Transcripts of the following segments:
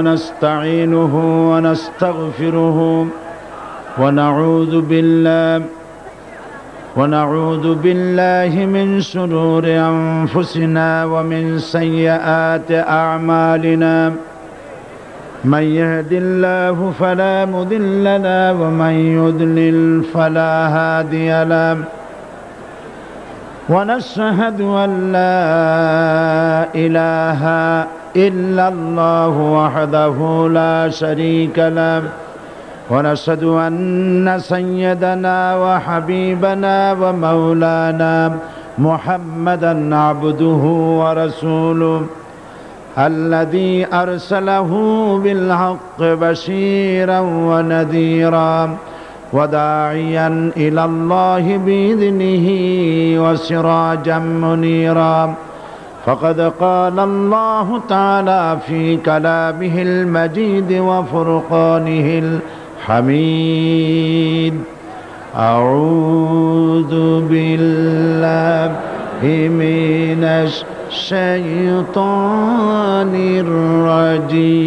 ونستعينه ونستغفره ونعوذ بالله من شرور أنفسنا ومن سيئات أعمالنا من يهد الله فلا مضل له ومن يضلل فلا هادي له ونشهد أن لا إله إلا الله وحده لا شريك له ونشهد أن سيدنا وحبيبنا ومولانا محمدا عبده ورسوله الذي أرسله بالحق بشيرا ونذيرا وداعيا إلى الله بإذنه وسراجا منيرا فقد قال الله تعالى في كلامه المجيد وفرقانه الحميد أعوذ بالله من الشيطان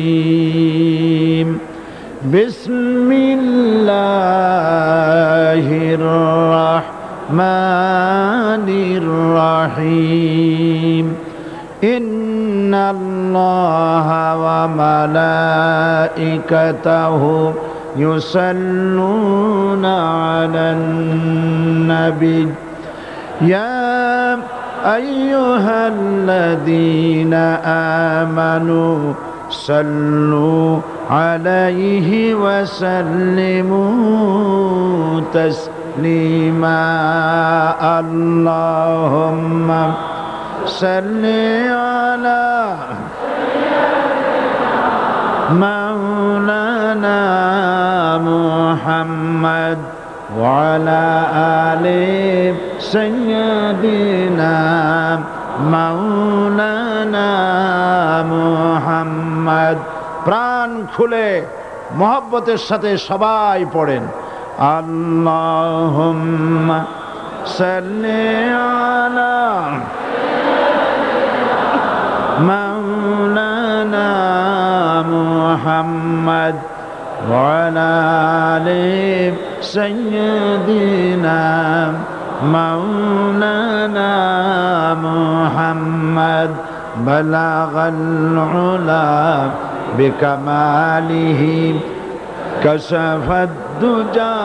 الرجيم بسم الله الرحمن الرحيم إن الله وملائكته يصلون على النبي يا أيها الذين آمنوا صلوا عليه وسلموا تسليما اللهم صل على مولانا محمد وعلى آل سيدنا مولانا محمد প্রাণ খুলে মহব্বতের সাথে সবাই পড়েন আল্লাহুম্মা সাল্লি আলা মাওলানা মুহাম্মদ ওয়া আলা আলি সাইয়্যিদিনা মাওলানা মুহাম্মদ বালাগাল উলা بكماله كشف الدجى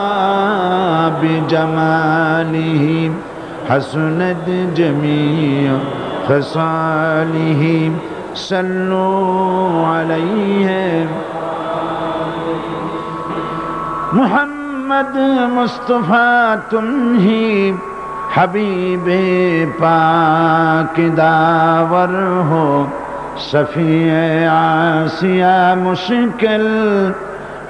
بجماله حسنت جميع خصاله صلوا عليه محمد مصطفى تمہی حبیب پاک داور ہو شفیع آسیہ مشکل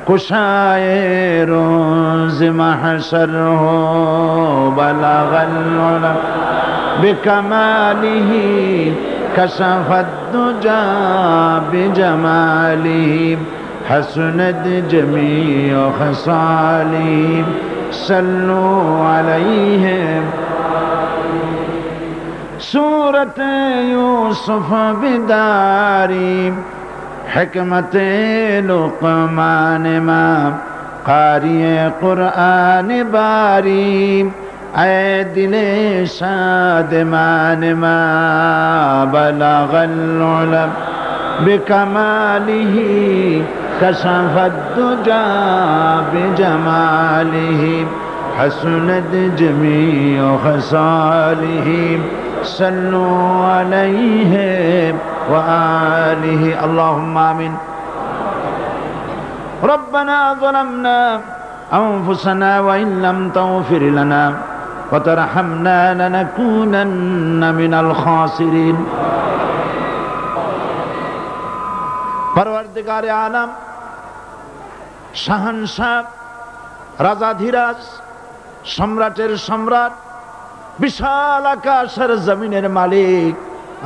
کشائے روز محشر ہو بلغ العلا بکمالہ کشف الدجى بجمالہ حسنت جمیع خصالہ صلوا علیہ سورت یوسف بداری حکمت لقمان ما قاری قرآن باری اے دل شادمان ما بلغ العلا بکمالہ کشف الدجى بجمالہ حسنت جمیع خصالہ صلوا عليه وآله اللهم آمين ربنا ظلمنا أنفسنا وإن لم تغفر لنا وترحمنا لنكونن من الخاسرين পরওয়ারদিগার আলম শাহানশাহ রাজাধিরাজ সম্রাটের সম্রাট বিশাল আকাশের জমিনের মালিক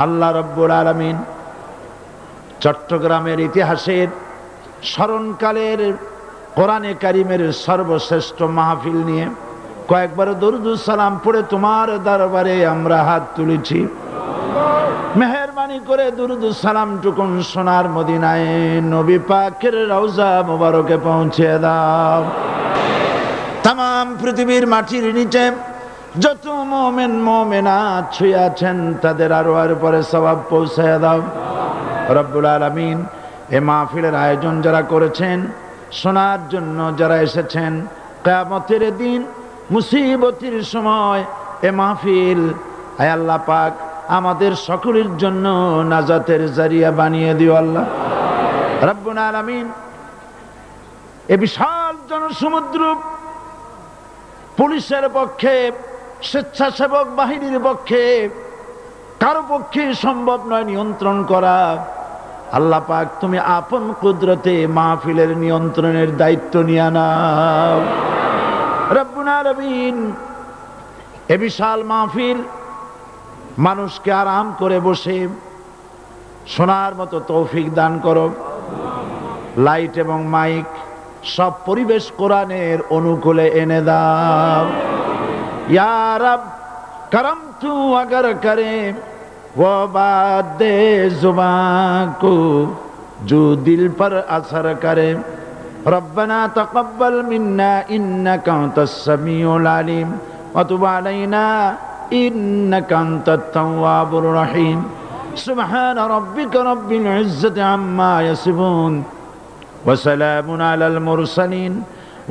আল্লাহ রাব্বুল আলামিন চট্টগ্রামের ইতিহাসের স্মরণকালের কোরআনে কারিমের সর্বশ্রেষ্ঠ মাহফিল নিয়ে কয়েকবার দরুদ সালাম পড়ে তোমার দরবারে আমরা হাত তুলেছি। মেহেরবানি মেহরবানি করে দুরুদ সালাম টুকুন সোনার মদিনায় নবী পাকের রওজা মুবারকে পৌঁছে দাও। তাম পৃথিবীর মাটির নিচে যত মুমিন মুমিনাত শুয়ে আছেন তাদের আরওয়ার পরে সওয়াব পৌঁছায় দাও রব্বুল আলামিন। এ মাহফিলের আয়োজন যারা করেছেন, শোনার জন্য যারা এসেছেন, কিয়ামতের দিন মুসিবতের সময় এ মাহফিল আয় আল্লাহ পাক আমাদের সকলের জন্য নাজাতের জারিয়া বানিয়ে দিও আল্লাহ রব্বুল আলামিন। এ বিশাল জনসমুদ্র পুলিশের পক্ষে, স্বেচ্ছাসেবক বাহিনীর পক্ষে কারো পক্ষে সম্ভব নয় নিয়ন্ত্রণ করা। আল্লাহ পাক তুমি আপন কুদরতে মাহফিলের নিয়ন্ত্রণের দায়িত্ব নিয়ে নাও রব্বুল আলামিন। এ বিশাল মাহফিল মানুষকে আরাম করে বসে শোনার মতো তৌফিক দান করো। লাইট এবং মাইক সব পরিবেশ কোরআনের অনুকূলে এনে দাও ইয়া রব। করম তু अगर करे वो बात दे जुबान को जो दिल पर असर करे। रब्बना तक़ब्बल मिन्ना इन्नका अंतस समीउल अलीम व तुब अलैना इन्नका अंतत तव्वाबुर रहीम। सुब्हान रब्बिका रब्बिल इज्जति अम्मा यसिफून व सलामुन अलल मुरसलीन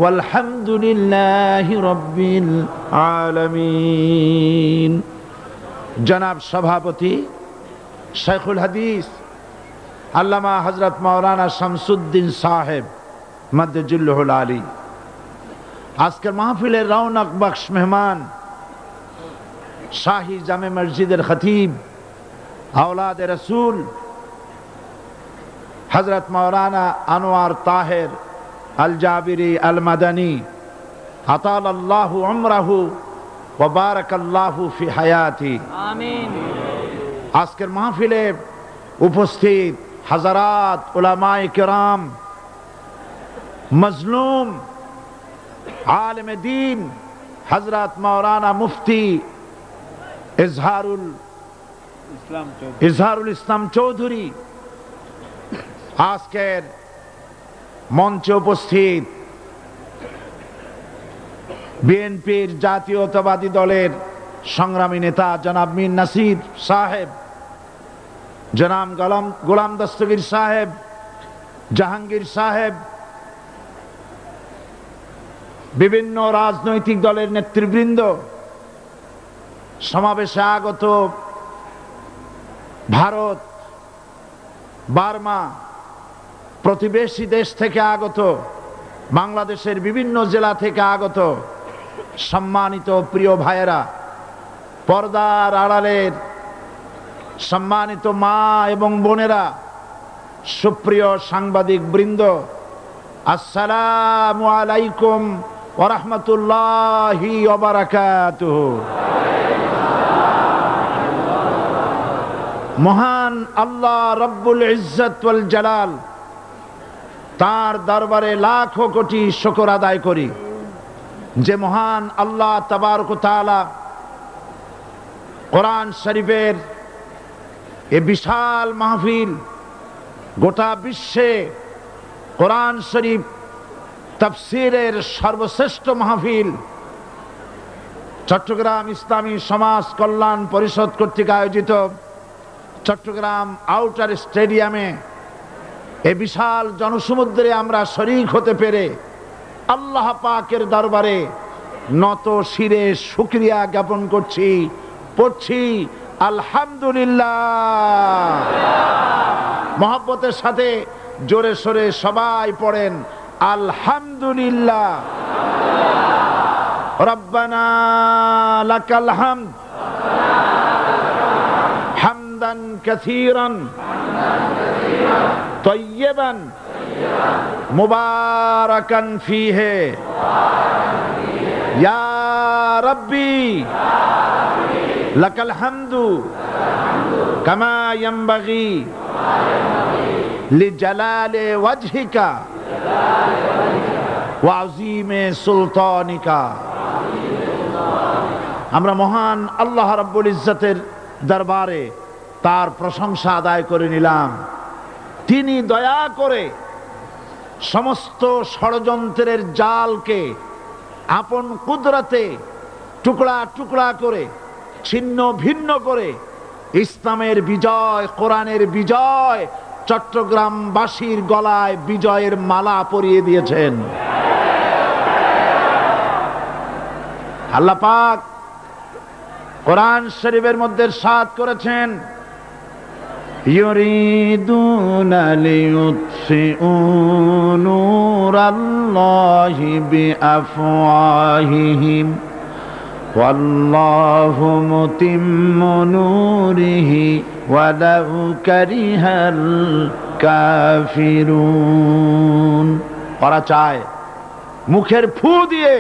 वल्हम्दुलिल्लाहि रब्बिल आलमीन। जनाब सभापति शेखुल हदीस अल्लामा हजरत मौलाना शमसुद्दीन साहेब मद्दजुल्लुहुल आली आजकल महफिलेर रौनक बख्श मेहमान शाही जामे मस्जिदेर खतीब औलाद रसूल हजरत मौलाना अनवार ताहिर अल जाबिरी अल मदनी अतालल्लाहु उम्रहु व बारकाल्लाहु फी हयाती आमीन। आजकेर महफिले उपस्थित हजरात उलमाए किराम, मजलूम आलिम दीन हजरत मौलाना मुफ्ती इजहारुल इस्लाम चौधरी, आजकेर मंचे उपस्थित বিএনপির জাতীয়তাবাদী দলের সংগ্রামী নেতা জনাব মীর নাসির সাহেব, জনাব গোলাম দস্তগীর সাহেব, জাহাঙ্গীর সাহেব, বিভিন্ন রাজনৈতিক দলের নেতৃবৃন্দ, সমাবেশে আগত ভারত, বার্মা, প্রতিবেশী দেশ থেকে আগত, বাংলাদেশের বিভিন্ন জেলা থেকে আগত সম্মানিত প্রিয় ভাইয়েরা, পর্দার আড়ালের সম্মানিত মা এবং বোনেরা, সুপ্রিয় সাংবাদিক বৃন্দ, আসসালামু আলাইকুম ওয়া রাহমাতুল্লাহি ওয়া বারাকাতুহু। মহান আল্লাহ রব্বুল ইজ্জত ওয়াল জালাল তার দরবারে লাখো কোটি শুকর আদায় করি যে মহান আল্লাহ তাবারক ওয়া তাআলা কোরআন শরীফের এ বিশাল মাহফিল, গোটা বিশ্বে কোরআন শরীফ তাফসীরের সর্বশ্রেষ্ঠ মাহফিল চট্টগ্রাম ইসলামী সমাজ কল্যাণ পরিষদ কর্তৃক আয়োজিত চট্টগ্রাম আউটার স্টেডিয়ামে এ বিশাল জনসমুদ্রে আমরা শরীক হতে পেরে আল্লাহ পাকের দরবারে নত শিরে শুকরিয়া জ্ঞাপন করছি, পড়ছি আলহামদুলিল্লাহ। মহব্বতের সাথে জোরে সোরে সবাই পড়েন আলহামদুলিল্লাহ। রব্বানা লাকাল হামদ হামদান কাসীরান তয়্যিবান মুবারাকান ফীহি ইয়া রাব্বি লাকাল হামদু কামা ইয়ানবাগি লিজালালি ওয়াজহিকা ওয়া আযীমি সুলতানিকা। আমরা মহান আল্লাহ রাব্বুল ইজ্জতের দরবারে তার প্রশংসা আদায় করে নিলাম। তিনি দয়া করে সমস্ত ষড়যন্ত্রের জালকে আপন কুদরতে টুকরা টুকরা করে ছিন্ন ভিন্ন করে ইসলামের বিজয়, কোরআনের বিজয় চট্টগ্রামবাসীর গলায় বিজয়ের মালা পরিয়ে দিয়েছেন। আল্লাহ পাক কোরআন শরীফের মধ্যে ইরশাদ করেছেন, ইউরিদুনা লিইউতফিউ নূরাল্লাহি বিআফওয়াহিহিম ওয়াল্লাহু মুতিম্মু নূরিহি ওয়ালাউ কারিহাল কাফিরুন। ওরা চায় মুখের ফু দিয়ে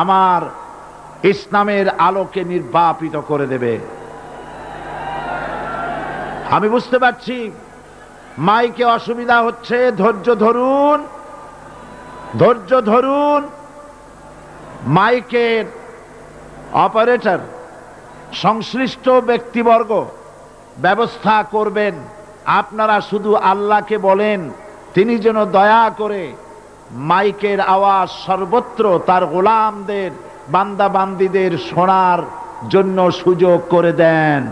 আমার ইসলামের আলোকে নির্বাপিত করে দেবে। আমি বুঝতে পারছি মাইকে অসুবিধা হচ্ছে, ধৈর্য ধরুন, ধৈর্য ধরুন। মাইকের অপারেটর সংশ্লিষ্ট ব্যক্তিবর্গ ব্যবস্থা করবেন। আপনারা শুধু আল্লাহকে বলেন তিনি যেন দয়া করে মাইকের আওয়াজ সর্বত্র তার গোলামদের, বান্দা বান্দীদের শোনার জন্য সুযোগ করে দেন।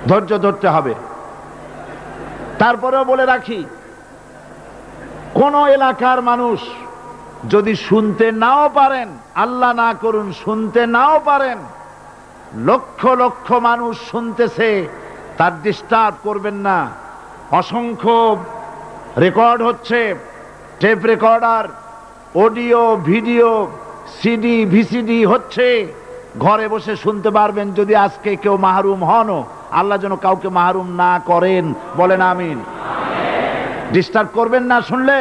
ধৈর্য ধরতে হবে। তারপরেও বলে রাখি, কোন এলাকার মানুষ যদি শুনতে নাও পারেন, আল্লাহ না করুন শুনতে নাও পারেন, লক্ষ লক্ষ মানুষ শুনতেছে, তার ডিস্টার্ব করবেন না। অসংখ্য রেকর্ড হচ্ছে, tape recorder, audio video, CD VCD হচ্ছে, ঘরে বসে শুনতে পারবেন। যদি আজকে কেউ মাহরুম হন, আল্লাহ যেন কাউকে মাহরুম না করেন, বলেন আমিন। ডিস্টার্ব করবেন না, শুনলে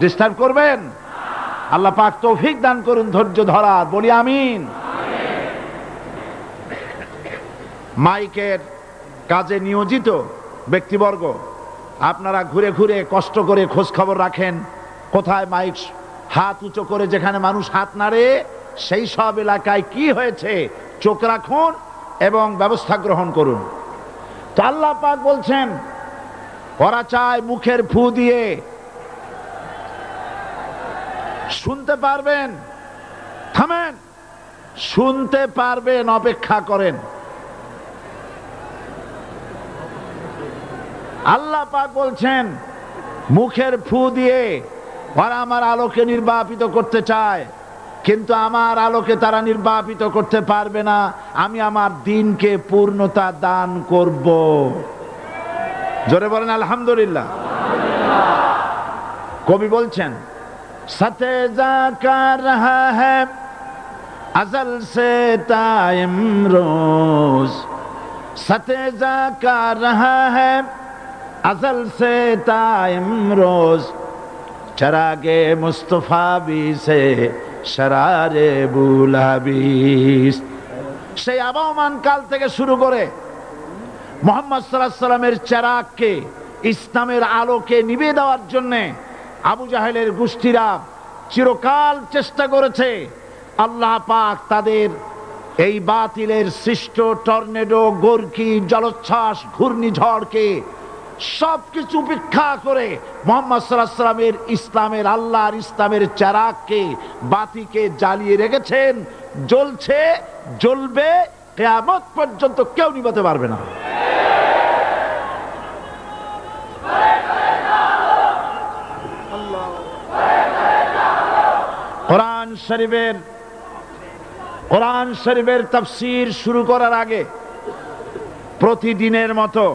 ডিস্টার্ব করবেন। আল্লাহ পাক তৌফিক দান করুন ধৈর্য ধরার, বলি আমিন। মাইকের কাজে নিয়োজিত ব্যক্তিবর্গ, আপনারা ঘুরে ঘুরে কষ্ট করে খোঁজ খবর রাখেন কোথায় মাইক হাত উঁচু করে যেখানে মানুষ হাত নাড়ে, সেই সব এলাকায় কি হয়েছে চোখ রাখুন এবং ব্যবস্থা গ্রহণ করুন। তো আল্লাহ পাক বলছেন ওরা চায় মুখের ফু দিয়ে শুনতে পারবেন। থামেন, শুনতে পারবেন, অপেক্ষা করেন। আল্লাহ পাক বলছেন মুখের ফু দিয়ে ওরা আমার আলোকে নির্বাপিত করতে চায়, কিন্তু আমার আলোকে তারা নির্বাপিত করতে পারবে না। আমি আমার দ্বীনকে পূর্ণতা দান করব। জোরে বলেন আলহামদুলিল্লাহ। কবি বলছেন, সতে জাকা রহা হ্যায় আজল সে তা ইমরোজ, সতে জাকা রহা হ্যায় अज़ल से ता इमरोज़, चरागे मुस्तफा भी से शरारे बुलाबिस। সেই আবহমান কাল থেকে শুরু করে মুহাম্মদ সাল্লাল্লাহু আলাইহি সাল্লামের চেরাগকে, ইসলামের আলোকে নিভিয়ে দেওয়ার জন্য আবু জাহেলের গোষ্ঠীরা চিরকাল চেষ্টা করেছে। আল্লাহ পাক তাদের এই বাতিলের সৃষ্ট টর্নেডো, গর্কি, জলোচ্ছ্বাস, ঘূর্ণিঝড়কে সবকিছু উপেক্ষা করে মুহাম্মদ সাল্লাল্লাহু আলাইহি সাল্লামের ইসলামের, আল্লাহর ইসলামের চেরাগকে, বাতিকে জ্বালিয়ে রেখেছেন। জ্বলছে, জ্বলবে, কিয়ামত পর্যন্ত কেউ নিভাতে পারবে না। কোরআন শরীফের তাফসীর শুরু করার আগে প্রতিদিনের মতো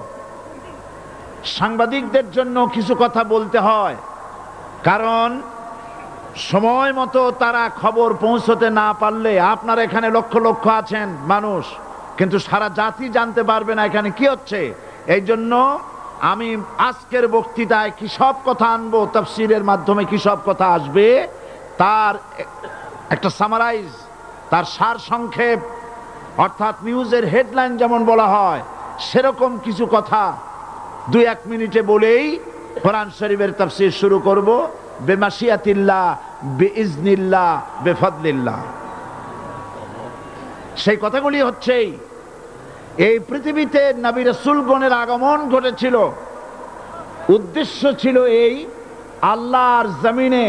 সাংবাদিকদের জন্য কিছু কথা বলতে হয়, কারণ সময় মতো তারা খবর পৌঁছতে না পারলে, আপনার এখানে লক্ষ লক্ষ আছেন মানুষ, কিন্তু সারা জাতি জানতে পারবে না এখানে কি হচ্ছে। এই জন্য আমি আজকের বক্তৃতায় কি সব কথা আনবো, তাফসীরের মাধ্যমে কি সব কথা আসবে, তার একটা সামারাইজ, তার সার সংক্ষেপ, অর্থাৎ নিউজের হেডলাইন যেমন বলা হয় সেরকম কিছু কথা 2-1 মিনিটে বলেই কোরআন শরীফের তাফসীর শুরু করব। বেমাশিয়াতিল্লাহ, বিইজনিল্লাহ, বেফদলিল্লাহ। সেই কথাগুলি হচ্ছে এই পৃথিবীতে নবী রাসূলগণের আগমন ঘটেছিল, উদ্দেশ্য ছিল এই আল্লাহর জমিনে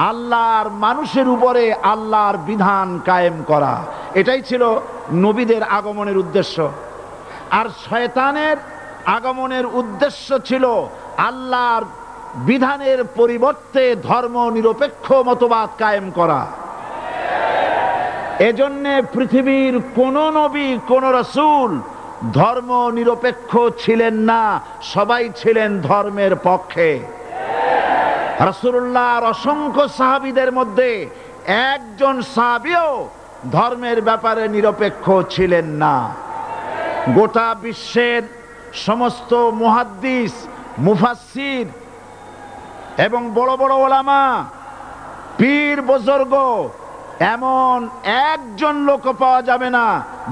আল্লাহর মানুষের উপরে আল্লাহর বিধান কায়েম করা। এটাই ছিল নবীদের আগমনের উদ্দেশ্য। আর শয়তানের আগমনের উদ্দেশ্য ছিল আল্লাহর বিধানের পরিবর্তে ধর্ম নিরপেক্ষ মতবাদ কায়েম করা। এজন্যে পৃথিবীর কোন নবী কোন রাসূল ধর্ম নিরপেক্ষ ছিলেন না, সবাই ছিলেন ধর্মের পক্ষে। রাসূলুল্লাহর অসংখ্য সাহাবীদের মধ্যে একজন সাহাবীও ধর্মের ব্যাপারে নিরপেক্ষ ছিলেন না। গোটা বিশ্বের সমস্ত মুহাদ্দিস, মুফাসসির এবং বড় বড় ওলামা, পীর বুজুর্গ, এমন একজন লোক পাওয়া যাবে না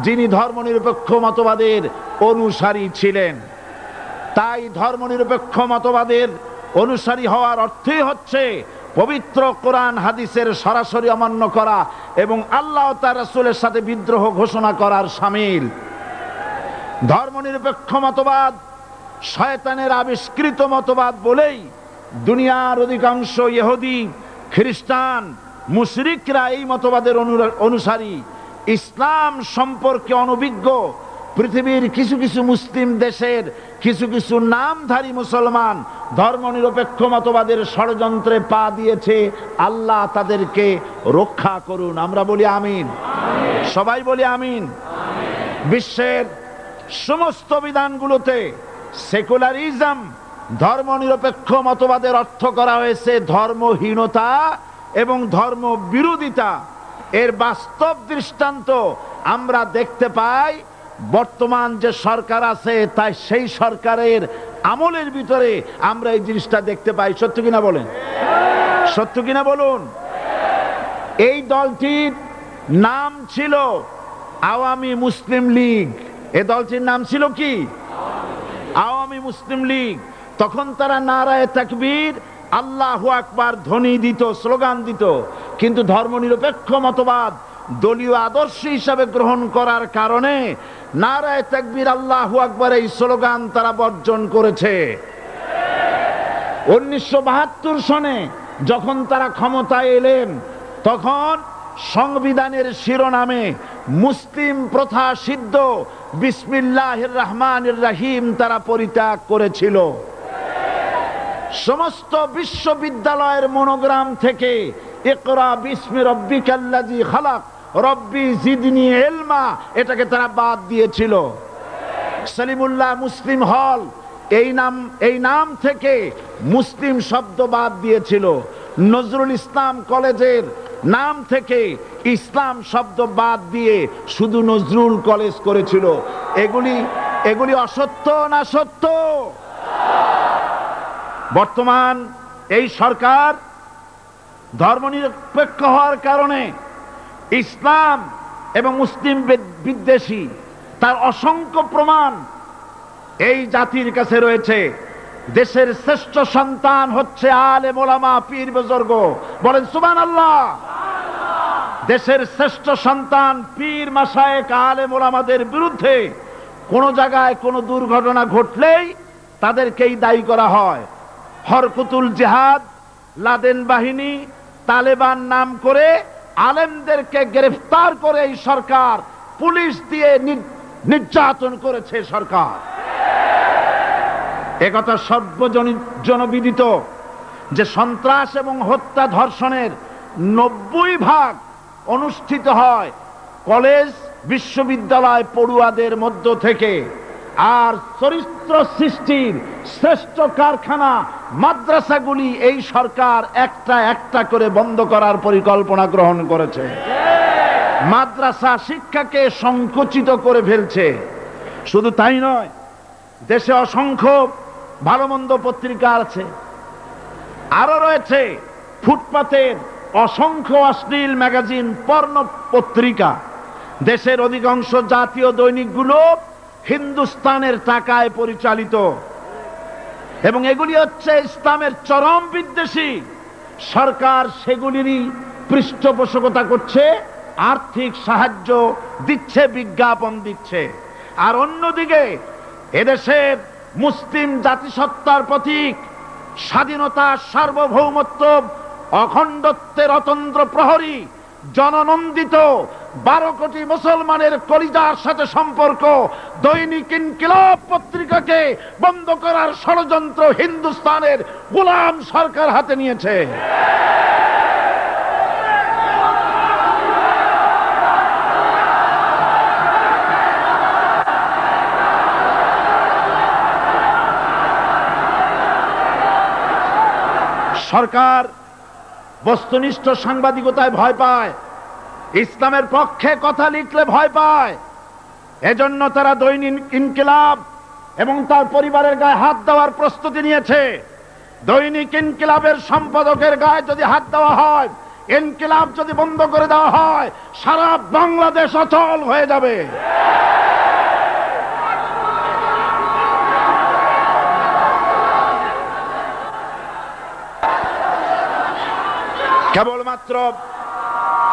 যিনি ধর্মনিরপেক্ষ মতবাদের অনুসারী ছিলেন। তাই ধর্মনিরপেক্ষ মতবাদের অনুসারী হওয়ার অর্থই হচ্ছে পবিত্র কোরআন হাদিসের সরাসরি অমান্য করা এবং আল্লাহ ও তার রাসূলের সাথে বিদ্রোহ ঘোষণা করার শামিল। ধর্মনিরপেক্ষ মতবাদ শয়তানের আবিষ্কৃত মতবাদ বলেই দুনিয়ার অধিকাংশ ইহুদি, খ্রিস্টান, মুশরিকরা এই মতবাদের অনুসারী। ইসলাম সম্পর্কে অনভিজ্ঞ পৃথিবীর কিছু কিছু মুসলিম দেশের কিছু কিছু নামধারী মুসলমান ধর্মনিরপেক্ষ মতবাদের ষড়যন্ত্রে পা দিয়েছে। আল্লাহ তাদেরকে রক্ষা করুন। আমরা বলি আমিন, সবাই বলি আমিন। বিশ্বের সমস্ত বিধানগুলোতে সেকুলারিজম, ধর্মনিরপেক্ষ মতবাদের অর্থ করা হয়েছে ধর্মহীনতা এবং ধর্ম বিরোধিতা। এর বাস্তব দৃষ্টান্ত আমরা দেখতে পাই বর্তমান যে সরকার আছে, তাই সেই সরকারের আমলের ভিতরে আমরা এই জিনিসটা দেখতে পাই। সত্য কিনা বলেন? সত্য কিনা বলুন? এই দলটির নাম ছিল আওয়ামী মুসলিম লীগ। এই দলটির নাম ছিল কি? আওয়ামী মুসলিম লীগ। তখন তারা নারায়ে তাকবীর, আল্লাহু আকবার ধ্বনি দিত, স্লোগান দিত। কিন্তু ধর্মনিরপেক্ষ মতবাদ দলীয় আদর্শ হিসাবে গ্রহণ করার কারণে নারায়ে তাকবীর, আল্লাহু আকবার এই স্লোগান তারা বর্জন করেছে। 1972 সনে যখন তারা ক্ষমতায় এলেন, তখন সংবিধানের শিরোনামে মুসলিম প্রথা সিদ্ধ বিসমিল্লাহির রহমানির রহিম তারা পরিত্যাগ করেছিল। সমস্ত বিশ্ববিদ্যালয়ের মনোগ্রাম থেকে ইকরা বিসমি রব্বিকাল্লাযী খালাক, রব্বি জিদনি ইলমা, এটাকে তারা বাদ দিয়েছিল। সলিমুল্লাহ মুসলিম হল, এই নাম থেকে মুসলিম শব্দ বাদ দিয়েছিল। নজরুল ইসলাম কলেজের নাম থেকে ইসলাম শব্দ বাদ দিয়ে শুধু নজরুল কলেজ করেছিল। এগুলি অসত্য না সত্য? বর্তমান এই সরকার ধর্মনিরপেক্ষ হওয়ার কারণে ইসলাম এবং মুসলিম বিদ্বেষী, তার অসংখ্য প্রমাণ এই জাতির কাছে রয়েছে। দেশের শ্রেষ্ঠ সন্তান হচ্ছে আলেম ওলামা, পীর বুজুর্গ। বলেন সুবহানাল্লাহ। দেশের শ্রেষ্ঠ সন্তান পীর মাশায়েখ আলেম ওলামাদের বিরুদ্ধে কোন জায়গায় কোনো দুর্ঘটনা ঘটলেই তাদেরকেই দায়ী করা হয়। হরকুতুল জিহাদ, লাদেন বাহিনী, তালেবান নাম করে আলেমদেরকে গ্রেফতার করে এই সরকার পুলিশ দিয়ে নির্যাতন করেছে সরকার। একথা সর্বজনবিদিত যে সন্ত্রাস এবং হত্যা ধর্ষণের 90% অনুষ্ঠিত হয় কলেজ বিশ্ববিদ্যালয় পড়ুয়াদের মধ্য থেকে। আর চরিত্র সৃষ্টির শ্রেষ্ঠ কারখানা মাদ্রাসাগুলি এই সরকার একটা একটা করে বন্ধ করার পরিকল্পনা গ্রহণ করেছে। মাদ্রাসা শিক্ষাকে সংকুচিত করে ফেলছে। শুধু তাই নয়, দেশে অসংখ্য ভালো মন্দ পত্রিকা আছে, আরো রয়েছে ফুটপাতের অসংখ্য অশ্লীল ম্যাগাজিন, পর্ণ পত্রিকা। দেশের অধিকাংশ জাতীয় দৈনিকগুলো হিন্দুস্তানের টাকায় পরিচালিত এবং এগুলি হচ্ছে ইসলামের চরম বিদ্বেষী। সরকার সেগুলিরই পৃষ্ঠপোষকতা করছে, আর্থিক সাহায্য দিচ্ছে, বিজ্ঞাপন দিচ্ছে। আর অন্যদিকে এদেশের মুসলিম জাতিসত্তার প্রতীক স্বাধীনতা, সার্বভৌমত্ব, অখণ্ডত্বের অতন্ত্র প্রহরী, জননন্দিত 12 কোটি মুসলমানের কলিজার সাথে সম্পর্ক দৈনিক ইনকিলাব পত্রিকাকে বন্ধ করার ষড়যন্ত্র হিন্দুস্তানের গোলাম সরকার হাতে নিয়েছে। সরকার বস্তুনিষ্ঠ সাংবাদিকতায় ভয় পায়, ইসলামের পক্ষে কথা লিখলে ভয় পায়। এজন্য তারা দৈনিক ইনকিলাব এবং তার পরিবারের গায়ে হাত দেওয়ার প্রস্তুতি নিয়েছে। দৈনিক ইনকিলাবের সম্পাদকের গায়ে যদি হাত দেওয়া হয়, ইনকিলাব যদি বন্ধ করে দেওয়া হয়, সারা বাংলাদেশ অচল হয়ে যাবে।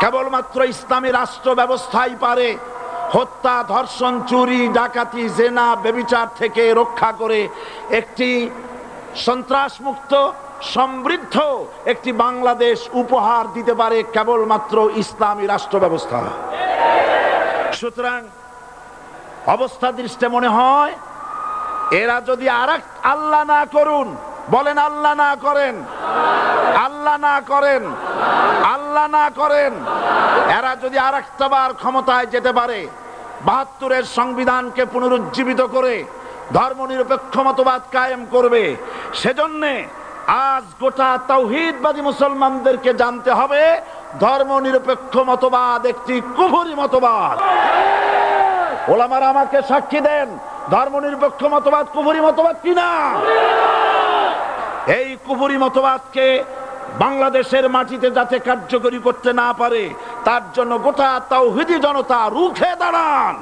কেবলমাত্র ইসলামী রাষ্ট্র ব্যবস্থাই পারে হত্যা, ধর্ষণ, চুরি, ডাকাতি, জেনা, ব্যভিচার থেকে রক্ষা করে একটি সন্ত্রাসমুক্ত সমৃদ্ধ একটি বাংলাদেশ উপহার দিতে পারে কেবলমাত্র ইসলামী রাষ্ট্র ব্যবস্থা। সুতরাং অবস্থা দৃষ্টে মনে হয় এরা যদি আরেক আল্লাহ না করুন, বলেন আল্লাহ না করেন, আল্লাহ না করেন, আল্লাহ না করেন, এরা যদি আরেকটাবার ক্ষমতায় যেতে পারে, ৭২-এর সংবিধানকে পুনরুজ্জীবিত করে ধর্মনিরপেক্ষ মতবাদ কায়েম করবে, সেজন্য আজ গোটা তাওহীদবাদী মুসলমানদেরকে জানতে হবে ধর্মনিরপেক্ষ মতবাদ একটি কুফরি মতবাদ। ওলামারা আমাকে সাক্ষী দেন, ধর্মনিরপেক্ষ মতবাদ কুফরি মতবাদ কিনা। এই কুফরি মতবাদকে বাংলাদেশের মাটিতে যাতে কার্যকরী করতে না পারে তার জন্য গোটা তাওহীদি জনতা রুখে দাঁড়ান।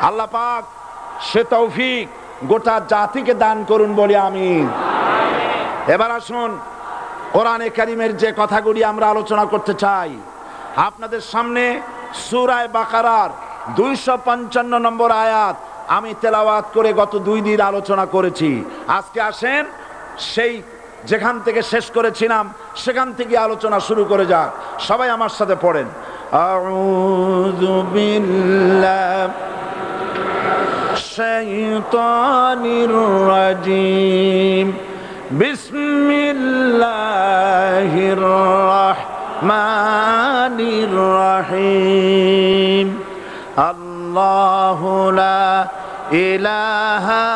আল্লাহ পাক সে তৌফিক গোটা জাতিকে দান করুন বলি আমিন। এবার আসুন কোরআনে কারীমের যে কথাগুলি আমরা আলোচনা করতে চাই, আপনাদের সামনে সূরা বাকারার 255 নম্বর আয়াত আমি তেলাওয়াত করে গত 2 দিন আলোচনা করেছি। আজকে আসেন সেই যেখান থেকে শেষ করেছিলাম সেখান থেকে আলোচনা শুরু করে যাক। সবাই আমার সাথে পড়েন, আউযু বিল্লাহি শাইতানির রাজিম, বিসমিল্লাহির রাহমানির রাহিম। আল্লাহু লা ইলাহা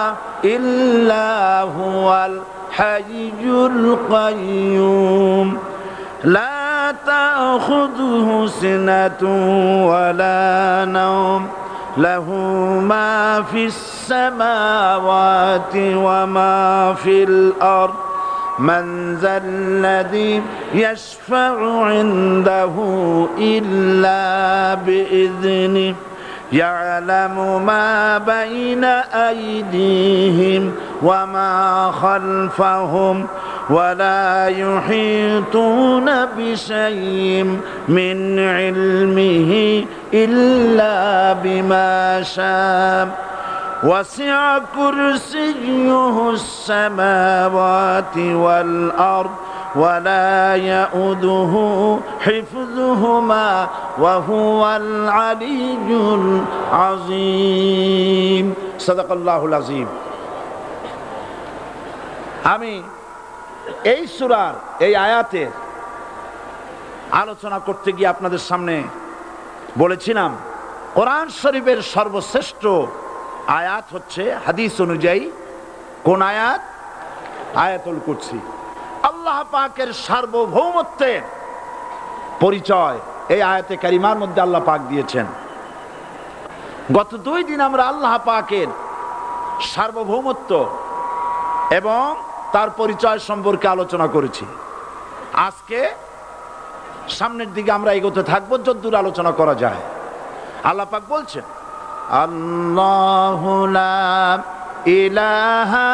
ইল্লা হুয়াল হাইয়ুল কাইয়্যুম, লা তাখুযুহু সিনাতুন ওয়ালা নাওম, লাহু মা ফিস সামাওয়াতি ওয়া মা ফিল আরদ, মান যাল্লাযী ইয়াশফা'ু ইনদাহু ইল্লা বিইذনিহি, ইয়ালামু মা বাইনা আইদিহিম ওয়া মা খালফাহুম ওয়া লা ইউহিতুনা বিশাইইন মিন ইলমিহি ইল্লা বিমা শাআ, ওয়াসি'a কুরসিয়্যুহুস সামাওয়াতি ওয়াল আরদ ولا يؤوده حفظهما وهو العلي العظيم صدق الله العظيم। আমি এই সূরার এই আয়াতের আলোচনা করতে গিয়ে আপনাদের সামনে বলেছিলাম কোরআন শরীফের সর্বশ্রেষ্ঠ আয়াত হচ্ছে হাদিস অনুযায়ী কোন আয়াত? আয়াতুল কুরসি। আল্লাহ পাকের সার্বভৌমত্বের পরিচয় এই আয়াতে কারিমার মধ্যে আল্লাহ পাক দিয়েছেন। গত 2 দিন আমরা আল্লাহ পাকের সার্বভৌমত্ব এবং তার পরিচয় সম্পর্কে আলোচনা করেছি। আজকে সামনের দিকে আমরা এগোতে থাকবো যতদূর আলোচনা করা যায়। আল্লাহ পাক বলছেন, আল্লাহু লা ইলাহা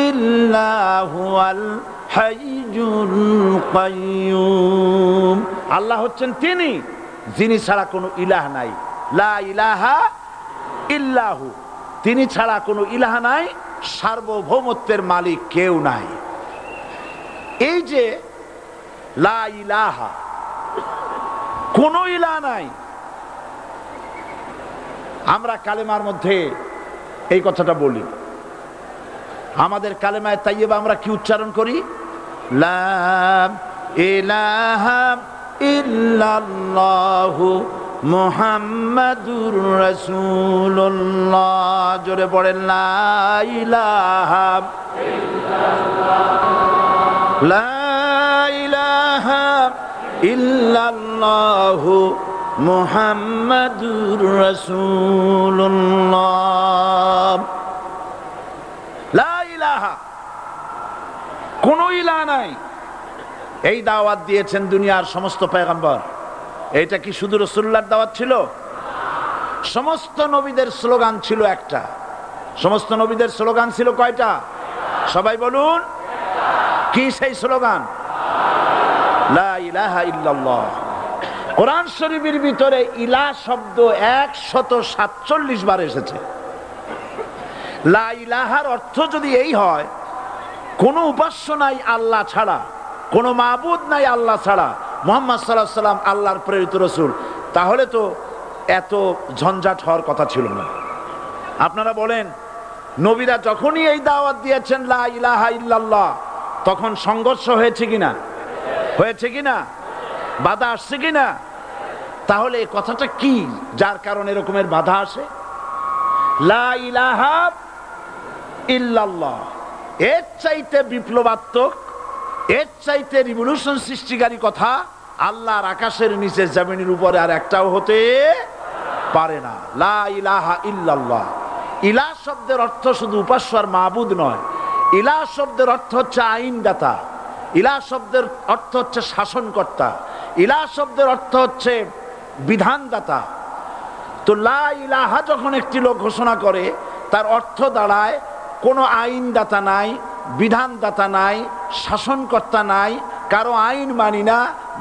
ইল্লা হুয়াল হাইয়ুল কাইয়্যুম। আল্লাহ হচ্ছেন তিনি যিনি ছাড়া কোনো ইলাহ নাই, লা ইলাহা ইল্লাহু, তিনি ছাড়া কোনো ইলাহ নাই, সার্বভৌমত্বের মালিক কেউ নাই। এই যে লা ইলাহা, কোনো ইলাহ নাই, আমরা কালেমার মধ্যে এই কথাটা বলি। আমাদের কালেমায়ে তাইয়্যিবা আমরা কি উচ্চারণ করি? লা ইলাহা ইল্লাল্লাহু মুহাম্মাদুর রাসূলুল্লাহ। জোরে পড়েন লা ইলাহা ইল্লাল্লাহ, লা ইলাহা ইল্লাল্লাহু মুহাম্মাদুর রাসূলুল্লাহ। লা ইলাহা, কোন ইলাহ নাই, এই দাওয়াত দিয়েছেন দুনিয়ার সমস্ত পয়গম্বর। এটা কি শুধু রাসূলুল্লাহর দাওয়াত ছিল? সমস্ত নবীদের স্লোগান ছিল একটা। সমস্ত নবীদের স্লোগান ছিল কয়টা? সবাই বলুন, কি সেই স্লোগান? লা ইলাহা ইল্লাল্লাহ। কোরআন শরীফের ভিতরে ইলাহ শব্দ 147 বার এসেছে। লা ইলাহার অর্থ যদি এই হয়, কোনো উপাস্য নাই আল্লাহ ছাড়া, কোনো মাবুদ নাই আল্লাহ ছাড়া, মুহাম্মদ সাল্লাল্লাহু আলাইহি ওয়াসাল্লাম আল্লাহর প্রেরিত রাসূল, তাহলে তো এত ঝঞ্ঝাট হওয়ার কথা ছিল না। আপনারা বলেন, নবীরা যখনই এই দাওয়াত দিয়েছেন লা ইলাহা ইল্লাল্লাহ, তখন সংঘর্ষ হয়েছে কিনা? হয়েছে কিনা? বাধা আসছে কিনা? তাহলে এই কথাটা কি, যার কারণে এরকমের বাধা আসে? লা ইলাহা ইল্লাল্লাহ, এর চাইতে বিপ্লবাত্মক, এর চাইতে রিভলিউশন সৃষ্টিকারী কথা আল্লাহর আকাশের নিচে জমিনের উপরে আর একটাও হতে পারে না। লা ইলাহা ইল্লাল্লাহ। ইলাহ শব্দের অর্থ শুধু উপাস্য আর মাবুদ নয়। ইলাহ শব্দের অর্থ হচ্ছে আইনদাতা, ইলাহ শব্দের অর্থ হচ্ছে শাসনকর্তা, ইলাহ শব্দের অর্থ হচ্ছে বিধানদাতা। তো লা ইলাহা যখন একটি লোক ঘোষণা করে, তার অর্থ দাঁড়ায় কোনো আইনদাতা নাই, বিধানদাতা নাই, শাসনকর্তা নাই, কারো আইন মানি না,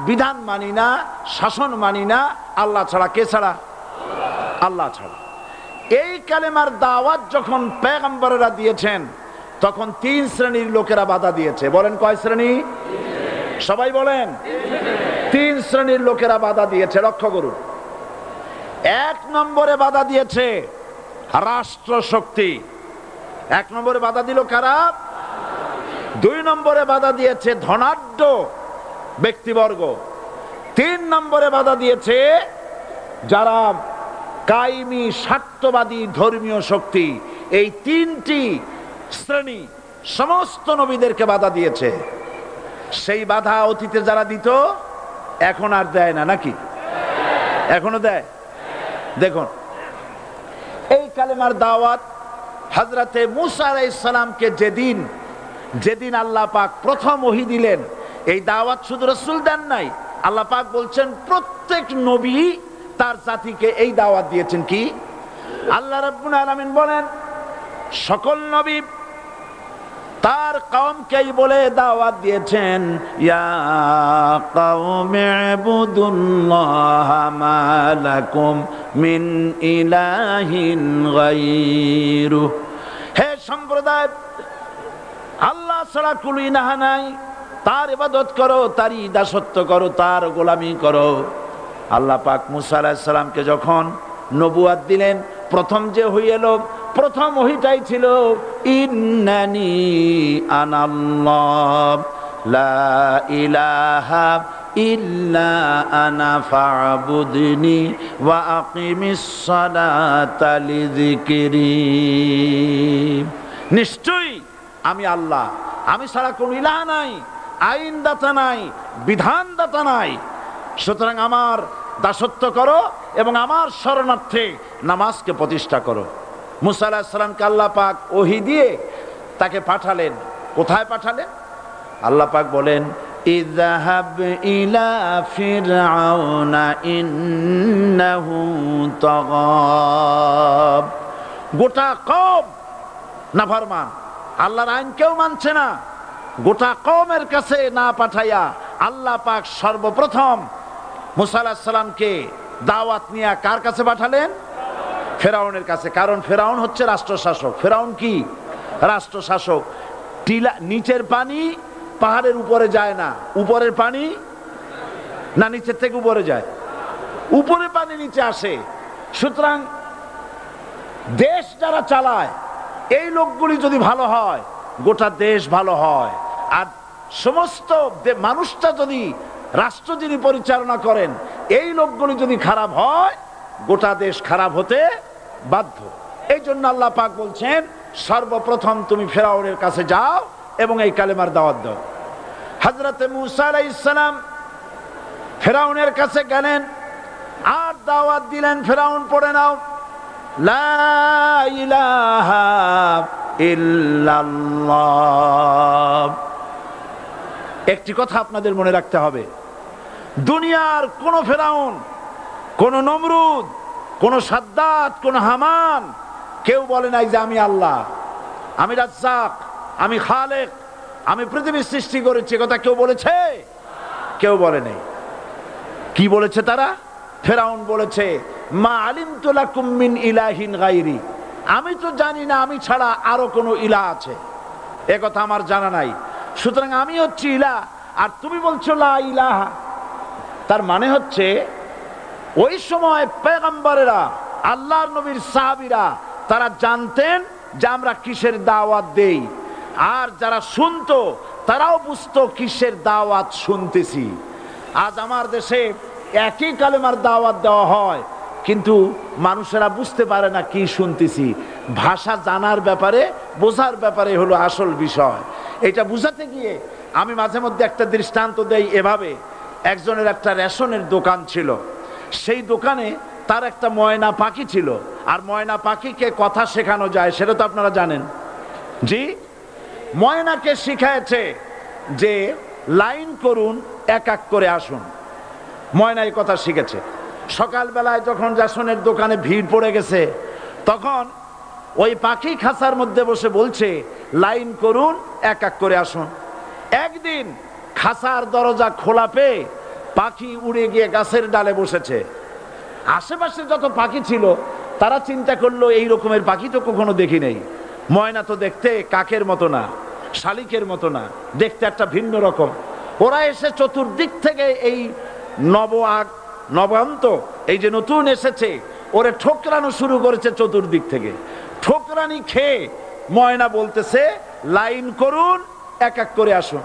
বিধান মানি না, শাসন মানি না, আল্লাহ ছাড়া। কে ছাড়া? আল্লাহ ছাড়া। এই কালেমার দাওয়াত যখন পয়গম্বরেরা দিয়েছেন, তখন 3 শ্রেণীর লোকেরা বাধা দিয়েছে। বলেন কয় শ্রেণী? সবাই বলেন। 3 শ্রেণীর লোকেরা বাধা দিয়েছে। লক্ষ্য করুন। 1 নম্বরে বাধা দিয়েছে রাষ্ট্র শক্তি। 1 নম্বরে বাধা দিল কারা? 2 নম্বরে বাধা দিয়েছে ধনাঢ্য ব্যক্তিবর্গ। 3 নম্বরে বাধা দিয়েছে যারা কায়েমি স্বার্থবাদী ধর্মীয় শক্তি। এই 3টি শ্রেণী সমস্ত নবীদেরকে বাধা দিয়েছে। সেই বাধা অতীতে যারা দিত, এখন আর দেয় না নাকি? এখনো দেয়। দেখুন, এই কালেমার দাওয়াত হযরতে মূসা আলাইহিস সালামকে যেদিন আল্লাহ পাক প্রথম ওহী দিলেন, এই দাওয়াত শুধু রাসূল দেন নাই, আল্লাহ পাক বলছেন প্রত্যেক নবী তার জাতিকে এই দাওয়াত দিয়েছেন। কি? আল্লাহ রাব্বুল আলামিন বলেন, সকল নবী তার কওমকেই বলে দাওয়াত দিয়েছেন, ইয়া কওমি ইবুদুল্লাহা মা লাকুম মিন ইলাহিন গায়রু। হে সম্প্রদায়, আল্লাহ ছাড়া কোনো ইলাহ নাই, তার ইবাদত করো, তারই দাসত্ব করো, তার গোলামি করো। আল্লাহ পাক মূসা আলাইহিস সালামকে যখন নবুয়াত দিলেন, প্রথম যে ওহী এলো, প্রথম ওহীটাই ছিল ইন্নানি আনাল্লাহ লা ইলাহা ইল্লা আনা ফা'বুদনি ওয়া আকিমিস সালাতা লিযিকরি। নিশ্চয়ই আমি আল্লাহ, আমি ছাড়া কোনো ইলাহ নাই, আইনদাতা নাই, বিধানদাতা নাই, সুতরাং আমার দাসত্ব করো এবং আমার শরণার্থে নামাজকে প্রতিষ্ঠা করো। মূসা আলাইহিস সালামকে আল্লাহ পাক ওহী দিয়ে তাকে পাঠালেন। কোথায় পাঠালেন? আল্লাহ পাক বলেন, ইযহাব ইলা ফিরআউনা ইন্নাহু তাগা। গোটা কওম নাফরমান, আল্লাহর আইন কেউ মানছে না। গোটা কওমের কাছে না পাঠাইয়া আল্লাহ পাক সর্বপ্রথম মূসা আলাইহিস সালামকে দাওয়াত নিয়ে কার কাছে পাঠালেন? ফেরাউনের কাছে। কারণ ফেরাউন হচ্ছে রাষ্ট্রশাসক। ফেরাউন কি? রাষ্ট্রশাসক। টিলা নিচের পানি পাহাড়ের উপরে যায় না, উপরের পানি না নিচের থেকে উপরে যায়, উপরে পানি নিচে আসে। সুতরাং দেশ যারা চালায় এই লোকগুলি যদি ভালো হয় গোটা দেশ ভালো হয়, আর সমস্ত মানুষটা যদি, রাষ্ট্র যিনি পরিচালনা করেন এই লোকগুলি যদি খারাপ হয় গোটা দেশ খারাপ হতে বাধ্য। এই জন্য আল্লাহ পাক বলছেন সর্বপ্রথম তুমি ফেরাউনের কাছে যাও এবং এই কালেমার দাওয়াত দাও। হযরত মূসা আলাইহিস সালাম ফেরাউনের কাছে গেলেন আর দাওয়াত দিলেন, ফেরাউন পড়ে নাও লা ইলাহা ইল্লাল্লাহ। একটি কথা আপনাদের মনে রাখতে হবে, দুনিয়ার কোন ফেরাউন, কোন নমরুদ, কোন সাদ্দাত, কোন হামান কেউ বলে নাই যে আমি আল্লাহ, আমি রাজ্জাক, আমি খালেক, আমি পৃথিবীর সৃষ্টি করেছি। কথা কেউ বলেছে? কেউ বলে নাই। কি বলেছে তারা? ফেরাউন বলেছে মা আলিমতু লাকুম মিন ইলাহিন গায়রি, আমি তো জানি না আমি ছাড়া আরো কোনো ইলাহ আছে, এ কথা আমার জানা নাই, সুতরাং আমি হচ্ছি ইলাহ আর তুমি বলছো লা ইলাহা। তার মানে হচ্ছে ওই সময় পয়গম্বরেরা, আল্লাহর নবীর সাহাবীরা তারা জানতেন যে আমরা কিসের দাওয়াত দেই, আর যারা শুনতো তারাও বুঝতো কিসের দাওয়াত শুনতেছি। আজ আমার দেশে একই কালেমার দাওয়াত দেওয়া হয় কিন্তু মানুষেরা বুঝতে পারে না কি শুনতেছি। ভাষা জানার ব্যাপারে, বোঝার ব্যাপারে হলো আসল বিষয়। এটা বুঝাতে গিয়ে আমি মাঝে মধ্যে একটা দৃষ্টান্ত দেই এভাবে। একজনের একটা রেশনের দোকান ছিল, সেই দোকানে তার একটা ময়না পাখি ছিল, আর ময়না পাখিকে কথা শেখানো যায় সেটা তো আপনারা জানেন। জি, ময়নাকে শিখায়েছে যে লাইন করুন, এক এক করে আসুন। ময়না এই কথা শিখেছে। সকালবেলায় যখন রেশনের দোকানে ভিড় পড়ে গেছে তখন ওই পাখি খাঁচার মধ্যে বসে বলছে লাইন করুন, এক এক করে আসুন। একদিন খাঁচার দরজা খোলা পেয়ে পাখি উড়ে গিয়ে গাছের ডালে বসেছে। আশেপাশে যত পাখি ছিল তারা চিন্তা করলো এই রকমের পাখি তো কখনো দেখি নেই। ময়না তো দেখতে কাকের মতো না, শালিকের মতো না, দেখতে একটা ভিন্ন রকম। ওরা এসে চতুর্দিক থেকে এই নবান্ত, এই যে নতুন এসেছে, ওরে ঠোকরানো শুরু করেছে চতুর্দিক থেকে। ঠোকরানি খেয়ে ময়না বলতেছে লাইন করুন, এক এক করে আসুন।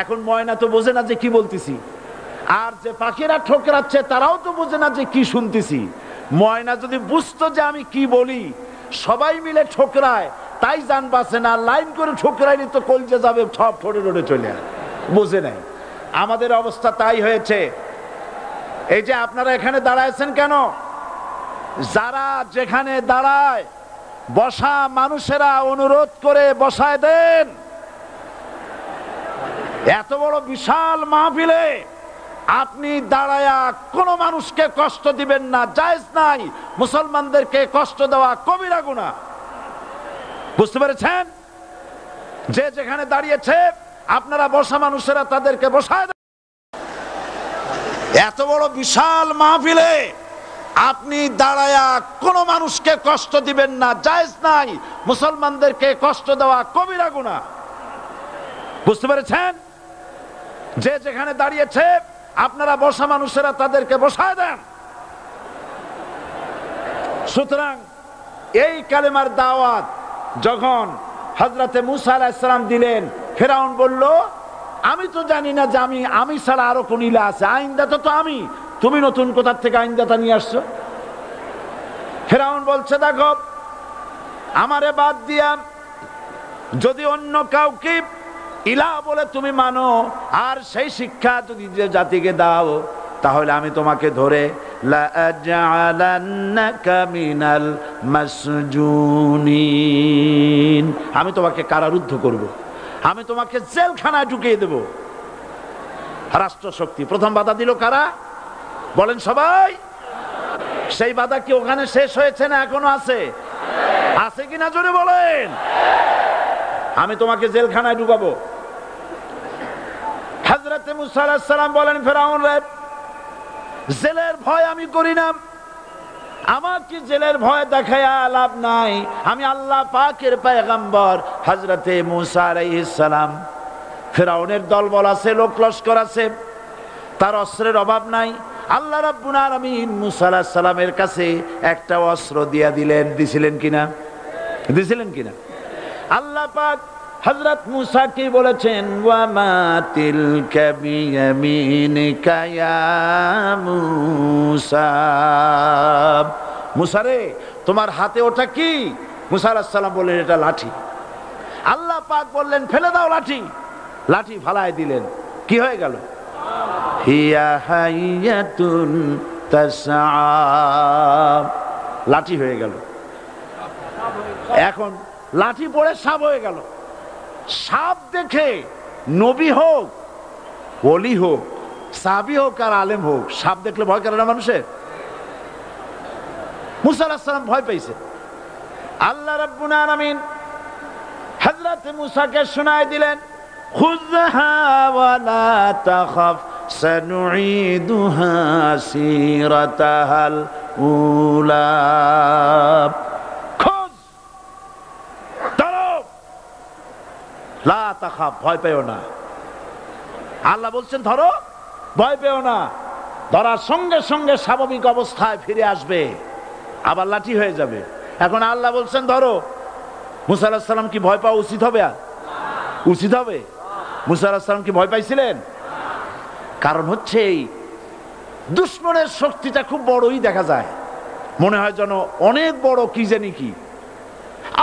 এখন ময়না তো বোঝে না যে কি বলতেছি, আর যে পাখিরা ঠোকরাচ্ছে তারাও তো বোঝে না যে কি শুনতেছি। ময়না যদি বুঝতো যে আমি কি বলি, সবাই মিলে ঠোকরায়, তাই জান বাঁচে না। লাইন করে ঠোকরাইনি তো কলজে যাবে, সব ঠোঁটে ঠোঁটে চলে আসে, বোঝে নাই। আমাদের অবস্থা তাই হয়েছে। এই যে আপনারা এখানে দাঁড়াইছেন কেন? যারা যেখানে দাঁড়ায় বসা মানুষেরা অনুরোধ করে বসায় দেন। এত বড় বিশাল মাহফিলে আপনি দাঁড়ায়া কোনো মানুষকে কষ্ট দিবেন না, জায়েজ নাই। মুসলমানদেরকে কষ্ট দেওয়া কবিরা গুনাহ। বুঝতে পেরেছেন? যে যেখানে দাঁড়িয়েছে আপনারা বসা মানুষেরা তাদেরকে বসায় দেন। এত বড় বিশাল মাহফিলে আপনি দাঁড়ায়া কোনো মানুষকে কষ্ট দিবেন না, জায়েজ নাই। মুসলমানদেরকে কষ্ট দেওয়া কবিরা গুনাহ। বুঝতে পেরেছেন? যে যেখানে দাঁড়িয়েছে আপনারা বসা মানুষেরা তাদেরকে বসায় দেন। সুতরাং এই কালেমার দাওয়াত যখন হযরতে মূসা আলাইহিস সালাম দিলেন, ফেরাউন বলল আমি তো জানি না যে আমি ছাড়া আরো কোন ইলাহ আছে, আইনদাতা তো আমি, তুমি নতুন কোথা থেকে আইনদাতা নিয়ে আসছো? ফেরাউন বলছে দেখো, আমারে বাদ দিয়া যদি অন্য কাউকে ইলাহ বলে তুমি মানো আর সেই শিক্ষা যদি যে জাতিকে দাও, তাহলে আমি তোমাকে ধরে লাআজআলান্নাকা মিনাল মাসজুনিন, আমি তোমাকে কারারুদ্ধ করব, আমি তোমাকে জেলখানায় ঢুকিয়ে দেব। রাষ্ট্র শক্তি প্রথম বাধা দিল কারা? বলেন সবাই। সেই বাধা কি ওখানে শেষ হয়েছে না এখনো আছে? আছে কিনা জোরে বলেন। আমি তোমাকে জেলখানায় ঢুকাবো। হযরত মূসা আলাইহিস সালাম বলেন ফেরাউন রে, জেলের ভয় আমি করি না, আমাকে জেলের ভয় দেখায়া লাভ নাই। আমি আল্লাহ পাকের পয়গম্বর হযরতে মুসা আলাইহিস সালাম। ফিরাউনের দলবল আছে, লোক লস্কর আছে, তার অস্ত্রের অভাব নাই। আল্লাহ রাব্বুল আলামিন মুসা আলাইহিস সালামের কাছে একটা অস্ত্র দিয়া দিলেন। দিছিলেন কিনা? দিছিলেন কিনা? আল্লাহ পাক হযরত মুসা কি বলেছেন, ওয়া মা তিলকা বিয়ামিনিকা ইয়া মুসা। মুসা রে, তোমার হাতে ওটা কি? মুসা আলাইহিস সালাম বললেন, এটা লাঠি। আল্লাহ পাক বললেন, ফেলে দাও লাঠি। লাঠি ফালায় দিলেন, কি হয়ে গেল? হিয়া হাইয়াতুন তাসআ, লাঠি হয়ে গেল। এখন লাঠি পড়ে সাপ হয়ে গেল। সাপ দেখে নবী হোক, ওলি হোক, সাহাবী হোক আর আলেম হোক, সাপ দেখলে ভয় করে না মানুষের? মুসা আলাইহিস সালাম ভয় পাইছে। আল্লাহ রাব্বুল আলামিন হযরত মুসাকে শোনায় দিলেন, খুযহা ওয়া লা তাখাফ সানুঈদুহা সিরাতাহাল উলা। লা তাখাফ, ভয় পেও না। আল্লাহ বলছেন ধরো, ভয় পেও না। ধরার সঙ্গে সঙ্গে স্বাভাবিক অবস্থায় ফিরে আসবে, আবার লাঠি হয়ে যাবে। এখন আল্লাহ বলছেন ধরো। মুসা আলাইহিস সালাম কি ভয় পাওয়া উচিত হবে? উচিত হবে? মুসা আলাইহিস সালাম কি ভয় পাইছিলেন? কারণ হচ্ছে এই দুশমনের শক্তিটা খুব বড়ই দেখা যায়, মনে হয় যেন অনেক বড়, কি জানি কি।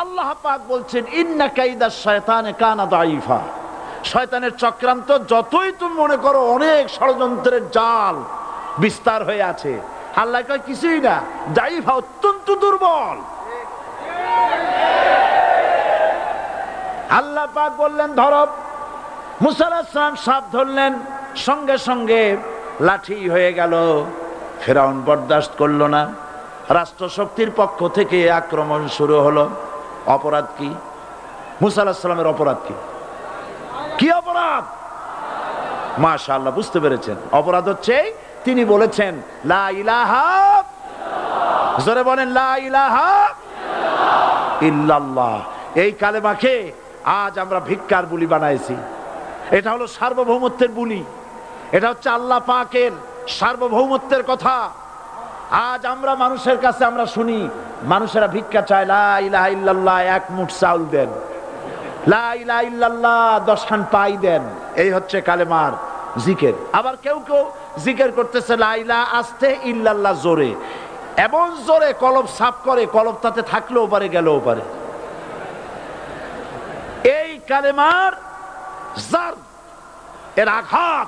আল্লাহ পাক বলছেন, ইন্না কাইদাশ শায়তানে কানা দাঈফা। শয়তানের চক্রান্ত যতই তুমি মনে করো অনেক ষড়যন্ত্রের জাল বিস্তার হয়ে আছে, আল্লাহ কয় কিছুই না, দাঈফা, অত্যন্ত দুর্বল। আল্লাহ পাক বললেন ধরো। মুসা আলাইহিস সালাম সাপ ধরলেন, সঙ্গে সঙ্গে লাঠি হয়ে গেল। ফিরআউন বরদাস্ত করলো না, রাষ্ট্রশক্তির পক্ষ থেকে আক্রমণ শুরু হলো। অপরাধ কি? মুসা আলাইহিস সালামের অপরাধ কি? কি অপরাধ? মাশাআল্লাহ, বুঝতে পেরেছেন। অপরাধ হচ্ছে তিনি বলেছেন লা ইলাহা, জোরে বলেন লা ইলাহা ইল্লাল্লাহ। এই কালেমাকে আজ আমরা ভিক্ষার বুলি বানাইছি। এটা হলো সার্বভৌমত্বের বুলি, এটা হচ্ছে আল্লাহ পাকের সার্বভৌমত্বের কথা। আজ আমরা মানুষের কাছে আমরা শুনি, মানুষেরা ভিক্ষা চায়, লা ইলাহা ইল্লাল্লাহ, এক মুঠ চাউল দেন, লা ইলাহা ইল্লাল্লাহ 10 খান পাই দেন। এই হচ্ছে কালেমার জিকির। আবার কেউ কেউ জিকির করতেছে লা ইলাহা আস্তে, ইল্লাল্লাহ জোরে, এমন জোরে কলব সাফ করে, কলব তাতে থাকলেও পারে, গেলেও পারে। এই কালেমার জার, এর আঘাত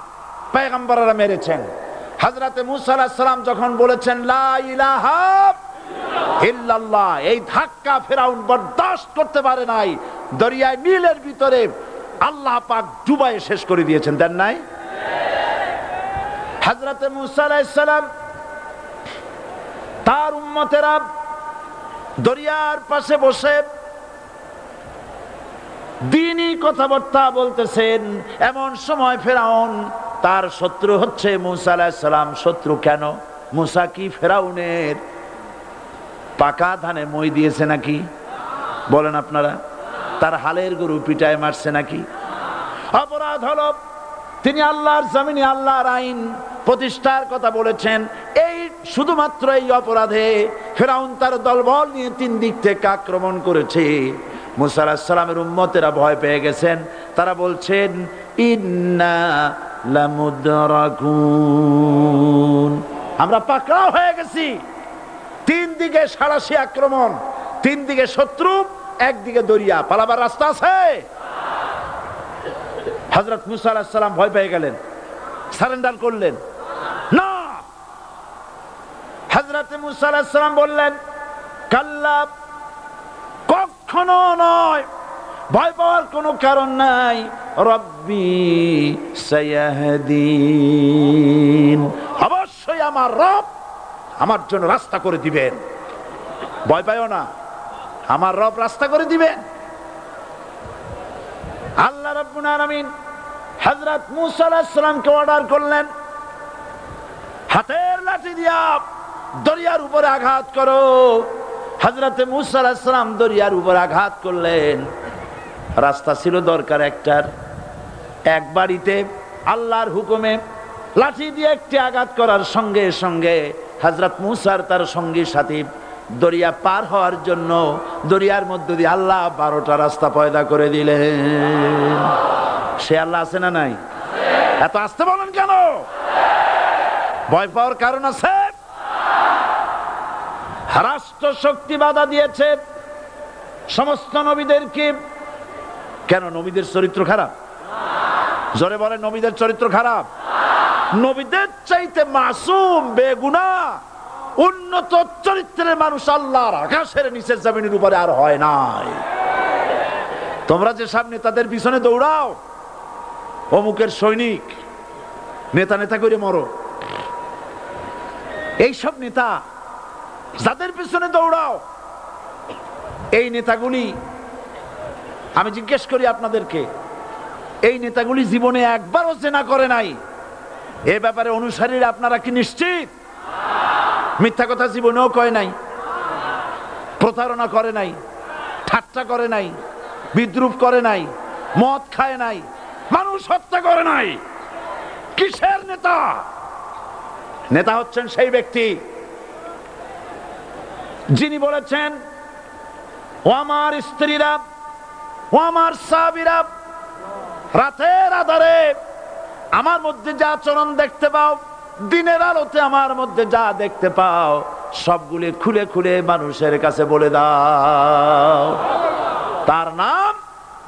পয়গম্বররা মেরেছেন। হযরতে মুসা আলাইহিস সালাম যখন বলেছেন লা ইলাহা ইল্লাল্লাহ, এই ধাক্কা ফিরআউন বরদাস্ত করতে পারে নাই। দরিয়ায় নীলের ভিতরে আল্লাহ পাক ডুবায়ে শেষ করে দিয়েছেন, দেন নাই? হযরতে মুসা আলাইহিস সালাম তার উম্মতেরা দরিয়ার পাশে বসে দ্বীনি কথাবার্তা বলতেছেন। এমন সময় ফিরআউন, তার শত্রু হচ্ছে মুসা আলাইহিস সালাম। শত্রু কেন? মুসা কি ফিরআউনের পাকা ধানে মই দিয়েছে নাকি? বলেন আপনারা। তার হালের গরু পিটায় মারছে নাকি? অপরাধ হলো তিনি আল্লাহর জমিনে আল্লাহর আইন প্রতিষ্ঠার কথা বলেছেন। এই শুধুমাত্র এই অপরাধে ফিরআউন তার দলবল নিয়ে 3 দিক থেকে আক্রমণ করেছে। মুসা আলাইহিস সালামের উম্মতেরা ভয় পেয়ে গেছেন। তারা বলছেন ইন্না লামুদরাকুন, আমরা পাকড়াও হয়ে গেছি। 3 দিকে সাড়াশি আক্রমণ, 3 দিকে শত্রু, একদিকে দরিয়া, পালাবার রাস্তা আছে? হযরত মুসা আলাইহিস সালাম ভয় পেয়ে গেলেন, সারেন্ডার করলেন না। হযরত মুসা আলাইহিস সালাম বললেন কাল্লা, কখনো নয়, ভয় পাওয়ার কোনো কারণ নাই। রব্বি সায়াহদিন, অবশ্যই আমার রব আমার জন্য রাস্তা করে দিবেন। ভয় পাইও না, আমার রব রাস্তা করে দিবেন। আল্লাহ রাব্বুল আলামিন হযরত মুসা আলাইহিস সালামকে অর্ডার করলেন, হাতের লাঠি দিয়া দরিয়ার উপরে আঘাত করো। হযরতে মূসা আলাইহিস সালাম দরিয়ার উপর আঘাত করলেন। রাস্তা ছিল দরকার একটার, এক বাড়িতে আল্লাহর হুকুমে লাঠি দিয়ে একটি আঘাত করার সঙ্গে সঙ্গে হযরত মূসার তার সঙ্গী সাথী দরিয়া পার হওয়ার জন্য দরিয়ার মধ্য দিয়ে আল্লাহ 12টা রাস্তা পয়দা করে দিলেন। সে আল্লাহ আছে না নাই? এত আসতে বলেন কেন? ভয় পাওয়ার কারণ আছে? রাষ্ট্র শক্তি বাধা দিয়েছে সমস্ত নবীদেরকে। কেন? নবীদের চরিত্র খারাপ? জোরে বলেন, নবীদের চরিত্র খারাপ? নবীদের চাইতে মাসুম বেগুনাহ উন্নত চরিত্রের মানুষ আল্লাহর আকাশের নিচের জমিনের উপরে আর হয় নাই। তোমরা যে সামনে তাদের পিছনে দৌড়াও, অমুকের সৈনিক, নেতা নেতা করে মরো, এইসব নেতা যাদের পিছনে দৌড়াও, এই নেতাগুলি, আমি জিজ্ঞেস করি আপনাদেরকে, এই নেতাগুলি জীবনে একবারও জেনা করে নাই? এ ব্যাপারে অনুসারীরা আপনারা কি নিশ্চিত? মিথ্যা কথা জীবনেও কয় নাই, প্রতারণা করে নাই, ঠাট্টা করে নাই, বিদ্রুপ করে নাই, মদ খায় নাই, মানুষ হত্যা করে নাই। কিসের নেতা? নেতা হচ্ছেন সেই ব্যক্তি যিনি বলেছেন, ও আমার স্ত্রীরা, ও আমার সাহাবীরা, রাতের আধারে আমার মধ্যে যা আচরণ দেখতে পাও, দিনের আলোতে আমার মধ্যে যা দেখতে পাও, সবগুলি খুলে খুলে মানুষের কাছে বলে দাও। তার নাম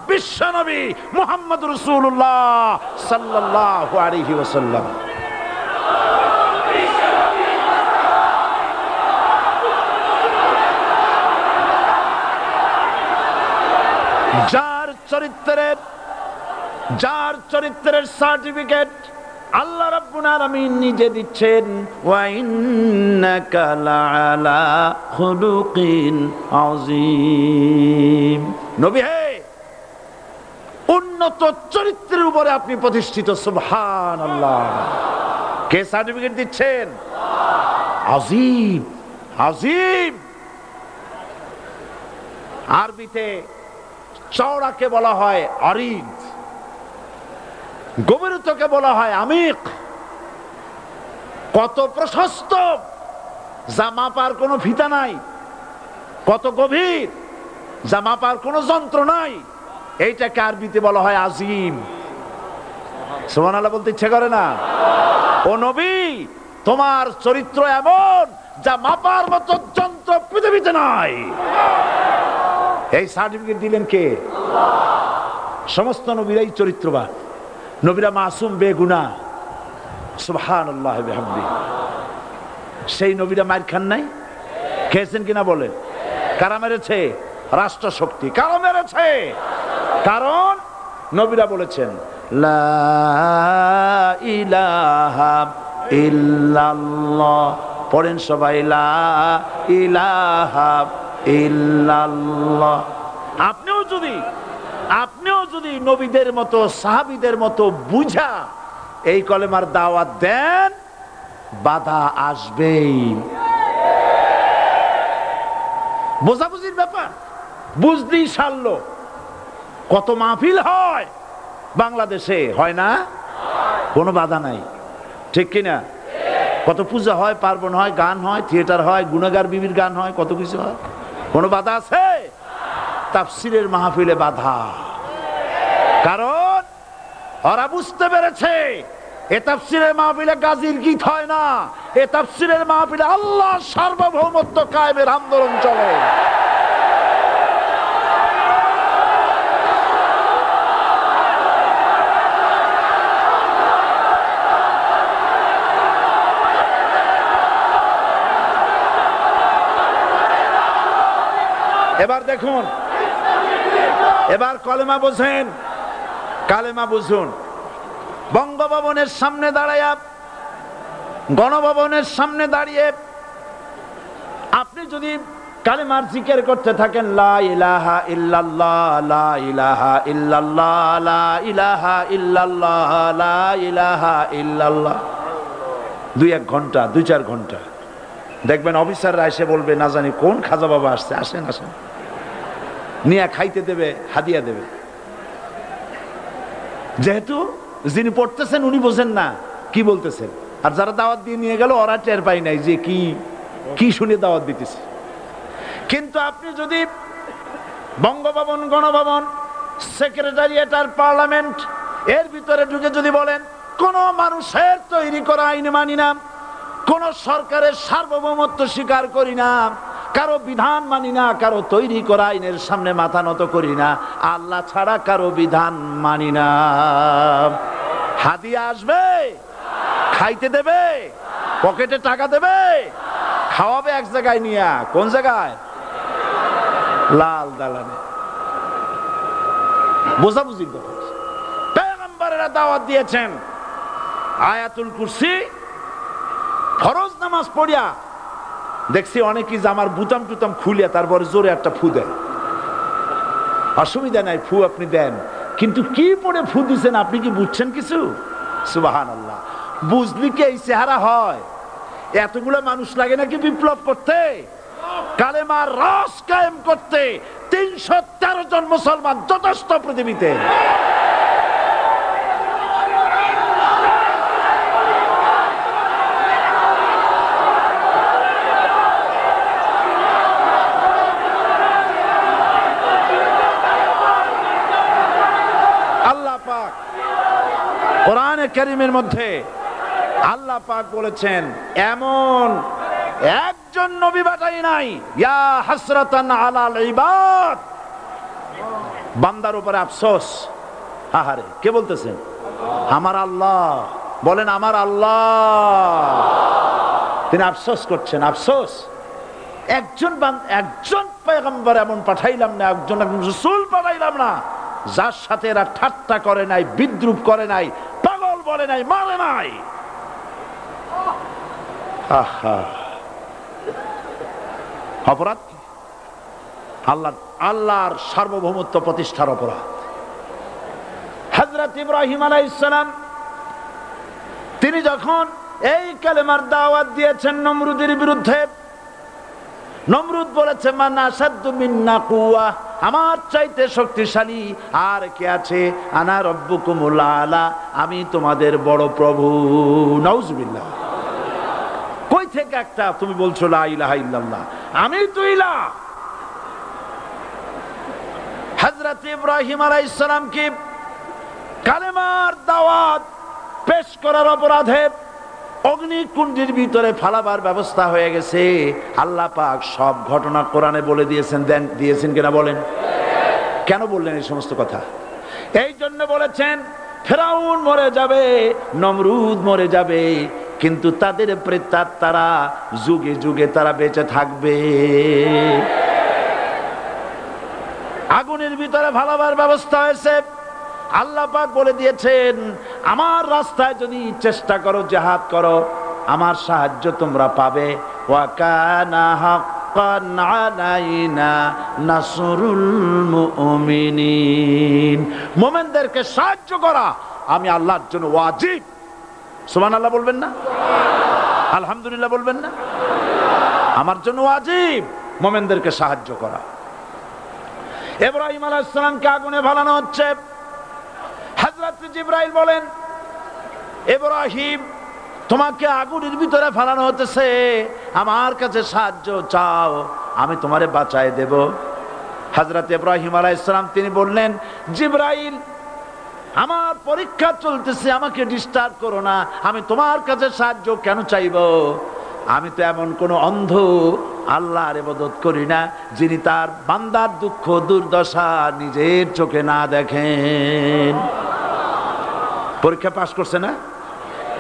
বিশ্বনবী মুহাম্মদ রাসূলুল্লাহ সাল্লাল্লাহু আলাইহি ওয়াসাল্লাম। যার চরিত্রের সার্টিফিকেট আল্লাহ রাব্বুল আলামিন নিজে দিচ্ছেন, ওয়া ইন্নাকা লাআলা খুলুকিন আযীম। নবী হে, উন্নত চরিত্রের উপরে আপনি প্রতিষ্ঠিত। সুবহানাল্লাহ। কে সার্টিফিকেট দিচ্ছেন? আযীম, আযীম। আরবিতে চওড়াকে বলা হয় আরিদ, গভীরতাকে বলা হয় আমিক। কত প্রশস্ত, যা মাপার কোনো ফিতা নাই, কত গভীর, যা মাপার কোনো যন্ত্র নাই, এইটাকে আরবিতে বলা হয় আজিম। সুবহানাল্লাহ বলতে ইচ্ছে করে না? ও নবী, তোমার চরিত্র এমন যা মাপার মতো যন্ত্র পৃথিবীতে নাই। এই সার্টিফিকেট দিলেন কে? সমস্ত নবীরাই চরিত্রবান, নবীরা মাসুম বেগুনাহ। সুবহানাল্লাহ বিহামদিহি। সেই নবীরা মার খান নাই? খেয়েছেন কিনা বলেন? কারা মেরেছে? রাষ্ট্র শক্তি। কারা মেরেছে? কারণ নবীরা বলেছেন লা ইলাহা ইল্লাল্লাহ। পড়েন সবাই, লা ইলাহা ইল্লাল্লাহ। আপনিও যদি নবীদের মতো, সাহাবীদের মতো বুঝা এই কলেমার দাওয়াত দেন, বাধা আসবেই। বোঝাবুঝির ব্যাপার, বুঝতেই সারলো। কত মাহফিল হয় বাংলাদেশে, হয় না? কোনো বাধা নাই, ঠিক কিনা? কত পূজা হয়, পার্বণ হয়, গান হয়, থিয়েটার হয়, গুনাগার বিবির গান হয়, কত কিছু হয়। কোনো বাধা আছে? তাফসীরের মাহফিলে বাধা। কারণ ওরা বুঝতে পেরেছে এ তাফসীরের মাহফিলে গাজীর গীত হয় না, এ তাফসীরের মাহফিলে আল্লাহর সার্বভৌমত্ব কায়েমের আন্দোলন চলে। এবার দেখুন, এবার কলেমা বোঝেন, কালেমা বুঝুন। বঙ্গভবনের সামনে দাঁড়াইয়া, গণভবনের সামনে দাঁড়িয়ে আপনি যদি কালেমার জিকির করতে থাকেন, লা ইলাহা ইল্লাল্লাহ, লা ইলাহা ইল্লাল্লাহ, লা ইলাহা ইল্লাল্লাহ, লা ইলাহা ইল্লাল্লাহ, 2-1 ঘন্টা 2-4 ঘন্টা দেখবেন অফিসাররা এসে বলবে না জানি কোন খাজা বাবা আসছে, আসেন আসেন, নিয়ে খাইতে দেবে, হাদিয়া দেবে। যেহেতু যিনি পড়তেছেন উনি বোঝেন না কি বলতেছেন, আর যারা দাওয়াত দিয়ে নিয়ে গেল ওরা টের পায় নাই যে কি কি শুনে দাওয়াত দিতেছে। কিন্তু আপনি যদি বঙ্গভবন, গণভবন, সেক্রেটারিয়েট আর পার্লামেন্ট এর ভিতরে ঢুকে যদি বলেন কোন মানুষের তৈরি করা আইন মানি না, কোন সরকারের সার্বভৌমত্ব স্বীকার করি না, কারো বিধান মানি না, কারো তৈরি করা আইনের সামনে মাথা নত করি না, আল্লাহ ছাড়া কারো বিধান মানি না, হাদিয়া আসবে, খাইতে দেবে, পকেটে টাকা দেবে, খাওয়াবে এক জায়গায় নিয়ে, কোন জায়গায়? লাল দালানে। বোঝাবুঝির কথা। পয়গম্বরেরা দাওয়াত দিয়েছেন আয়াতুল কুরসি ফরজ নামাজ পড়িয়া, দেখছি অনেকেই জামার বুতাম টুতাম খুলিয়া তারপরে জোরে একটা ফু দেয়। অসুবিধা নাই, ফু আপনি দেন, কিন্তু কি পড়ে ফু দিচ্ছেন আপনি কি বুঝছেন কিছু? সুবহানাল্লাহ। বুঝলি কি এই চেহারা হয়? এতগুলো মানুষ লাগে নাকি বিপ্লব করতে, কালেমার রস কায়েম করতে? 313 জন মুসলমান যথেষ্ট পৃথিবীতে। আল্লাহ পাক কোরআনে কারীমের মধ্যে আল্লাহ পাক বলেছেন এমন একজন নবী পাঠাই নাই, ইয়া হাসরাতান আলাল ইবাদ, বান্দার উপরে আফসোস। আহারে, কে বলতেছেন? আমার আল্লাহ। বলেন আমার আল্লাহ। তিনি আফসোস করছেন, আফসোস একজন পয়গম্বর এমন পাঠাইলাম না, একজন রাসূল পাঠাইলাম না যার সাথে এরা ঠাট্টা করে নাই, বিদ্রুপ করে নাই, পাগল বলে নাই, মারে নাই। আহা, অপরাধ আল্লাহর সার্বভৌমত্ব প্রতিষ্ঠার অপরাধ। হযরত ইব্রাহিম আলাইহিস সালাম তিনি যখন এই কালেমার দাওয়াত দিয়েছেন নমরুদের বিরুদ্ধে, নমরুদ বলেছে মান আশাদ্দু মিন্না কুওয়া, আমার চাইতে শক্তিশালী আর কে আছে? আনা রব্বুকুমুল আলা, আমি তোমাদের বড় প্রভু। নাউজুবিল্লাহ। কই থেকে একটা তুমি বলছো লা ইলাহা ইল্লাল্লাহ, আমি তো ইলাহ। হযরত ইব্রাহিম আলাইহিস সালাম কি কালেমার দাওয়াত পেশ করার অপরাধে অগ্নিকুণ্ডের ভিতরে ফালাবার ব্যবস্থা হয়ে গেছে। আল্লাহ পাক সব ঘটনা কোরআনে বলে দিয়েছেন কিনা বলেন? কেন বললেন এই সমস্ত কথা? এই জন্য বলেছেন ফেরাউন মরে যাবে, নমরুদ মরে যাবে, কিন্তু তাদের প্রেতাত্মারা যুগে যুগে তারা বেঁচে থাকবে। আগুনের ভিতরে ফালাবার ব্যবস্থা হয়েছে। আল্লাহ পাক বলে দিয়েছেন আমার রাস্তায় যদি চেষ্টা করো, জিহাদ করো, আমার সাহায্য তোমরা পাবে। ওয়া কানা হাক্কান আলাইনা নাসরুল মুমিনিন, মুমিনদেরকে সাহায্য করা আমি আল্লাহর জন্য ওয়াজিব। সুবহানাল্লাহ বলবেন না? আলহামদুলিল্লাহ বলবেন না? আমার জন্য ওয়াজিব মুমিনদেরকে সাহায্য করা। ইব্রাহিম আলাইহিস সালামকে আগুনে ফেলানো হচ্ছে। হযরত জিবরাইল বলেন ইব্রাহিম তোমাকে আগুনের ভিতরে ফেলানো হতেছে, আমার কাছে সাহায্য চাও, আমি তোমারে বাঁচায় দেব। হযরত ইব্রাহিম আলাইহিস সালাম তিনি বললেন জিবরাইল আমার পরীক্ষা চলতেছে, আমাকে ডিস্টার্ব করো না, আমি তোমার কাছে সাহায্য কেন চাইব? আমি তো এমন কোন অন্ধ আল্লাহর ইবাদত করি না যিনি তার বান্দার দুঃখ দুর্দশা নিজের চোখে না দেখেন। পরীক্ষা পাস করছে না?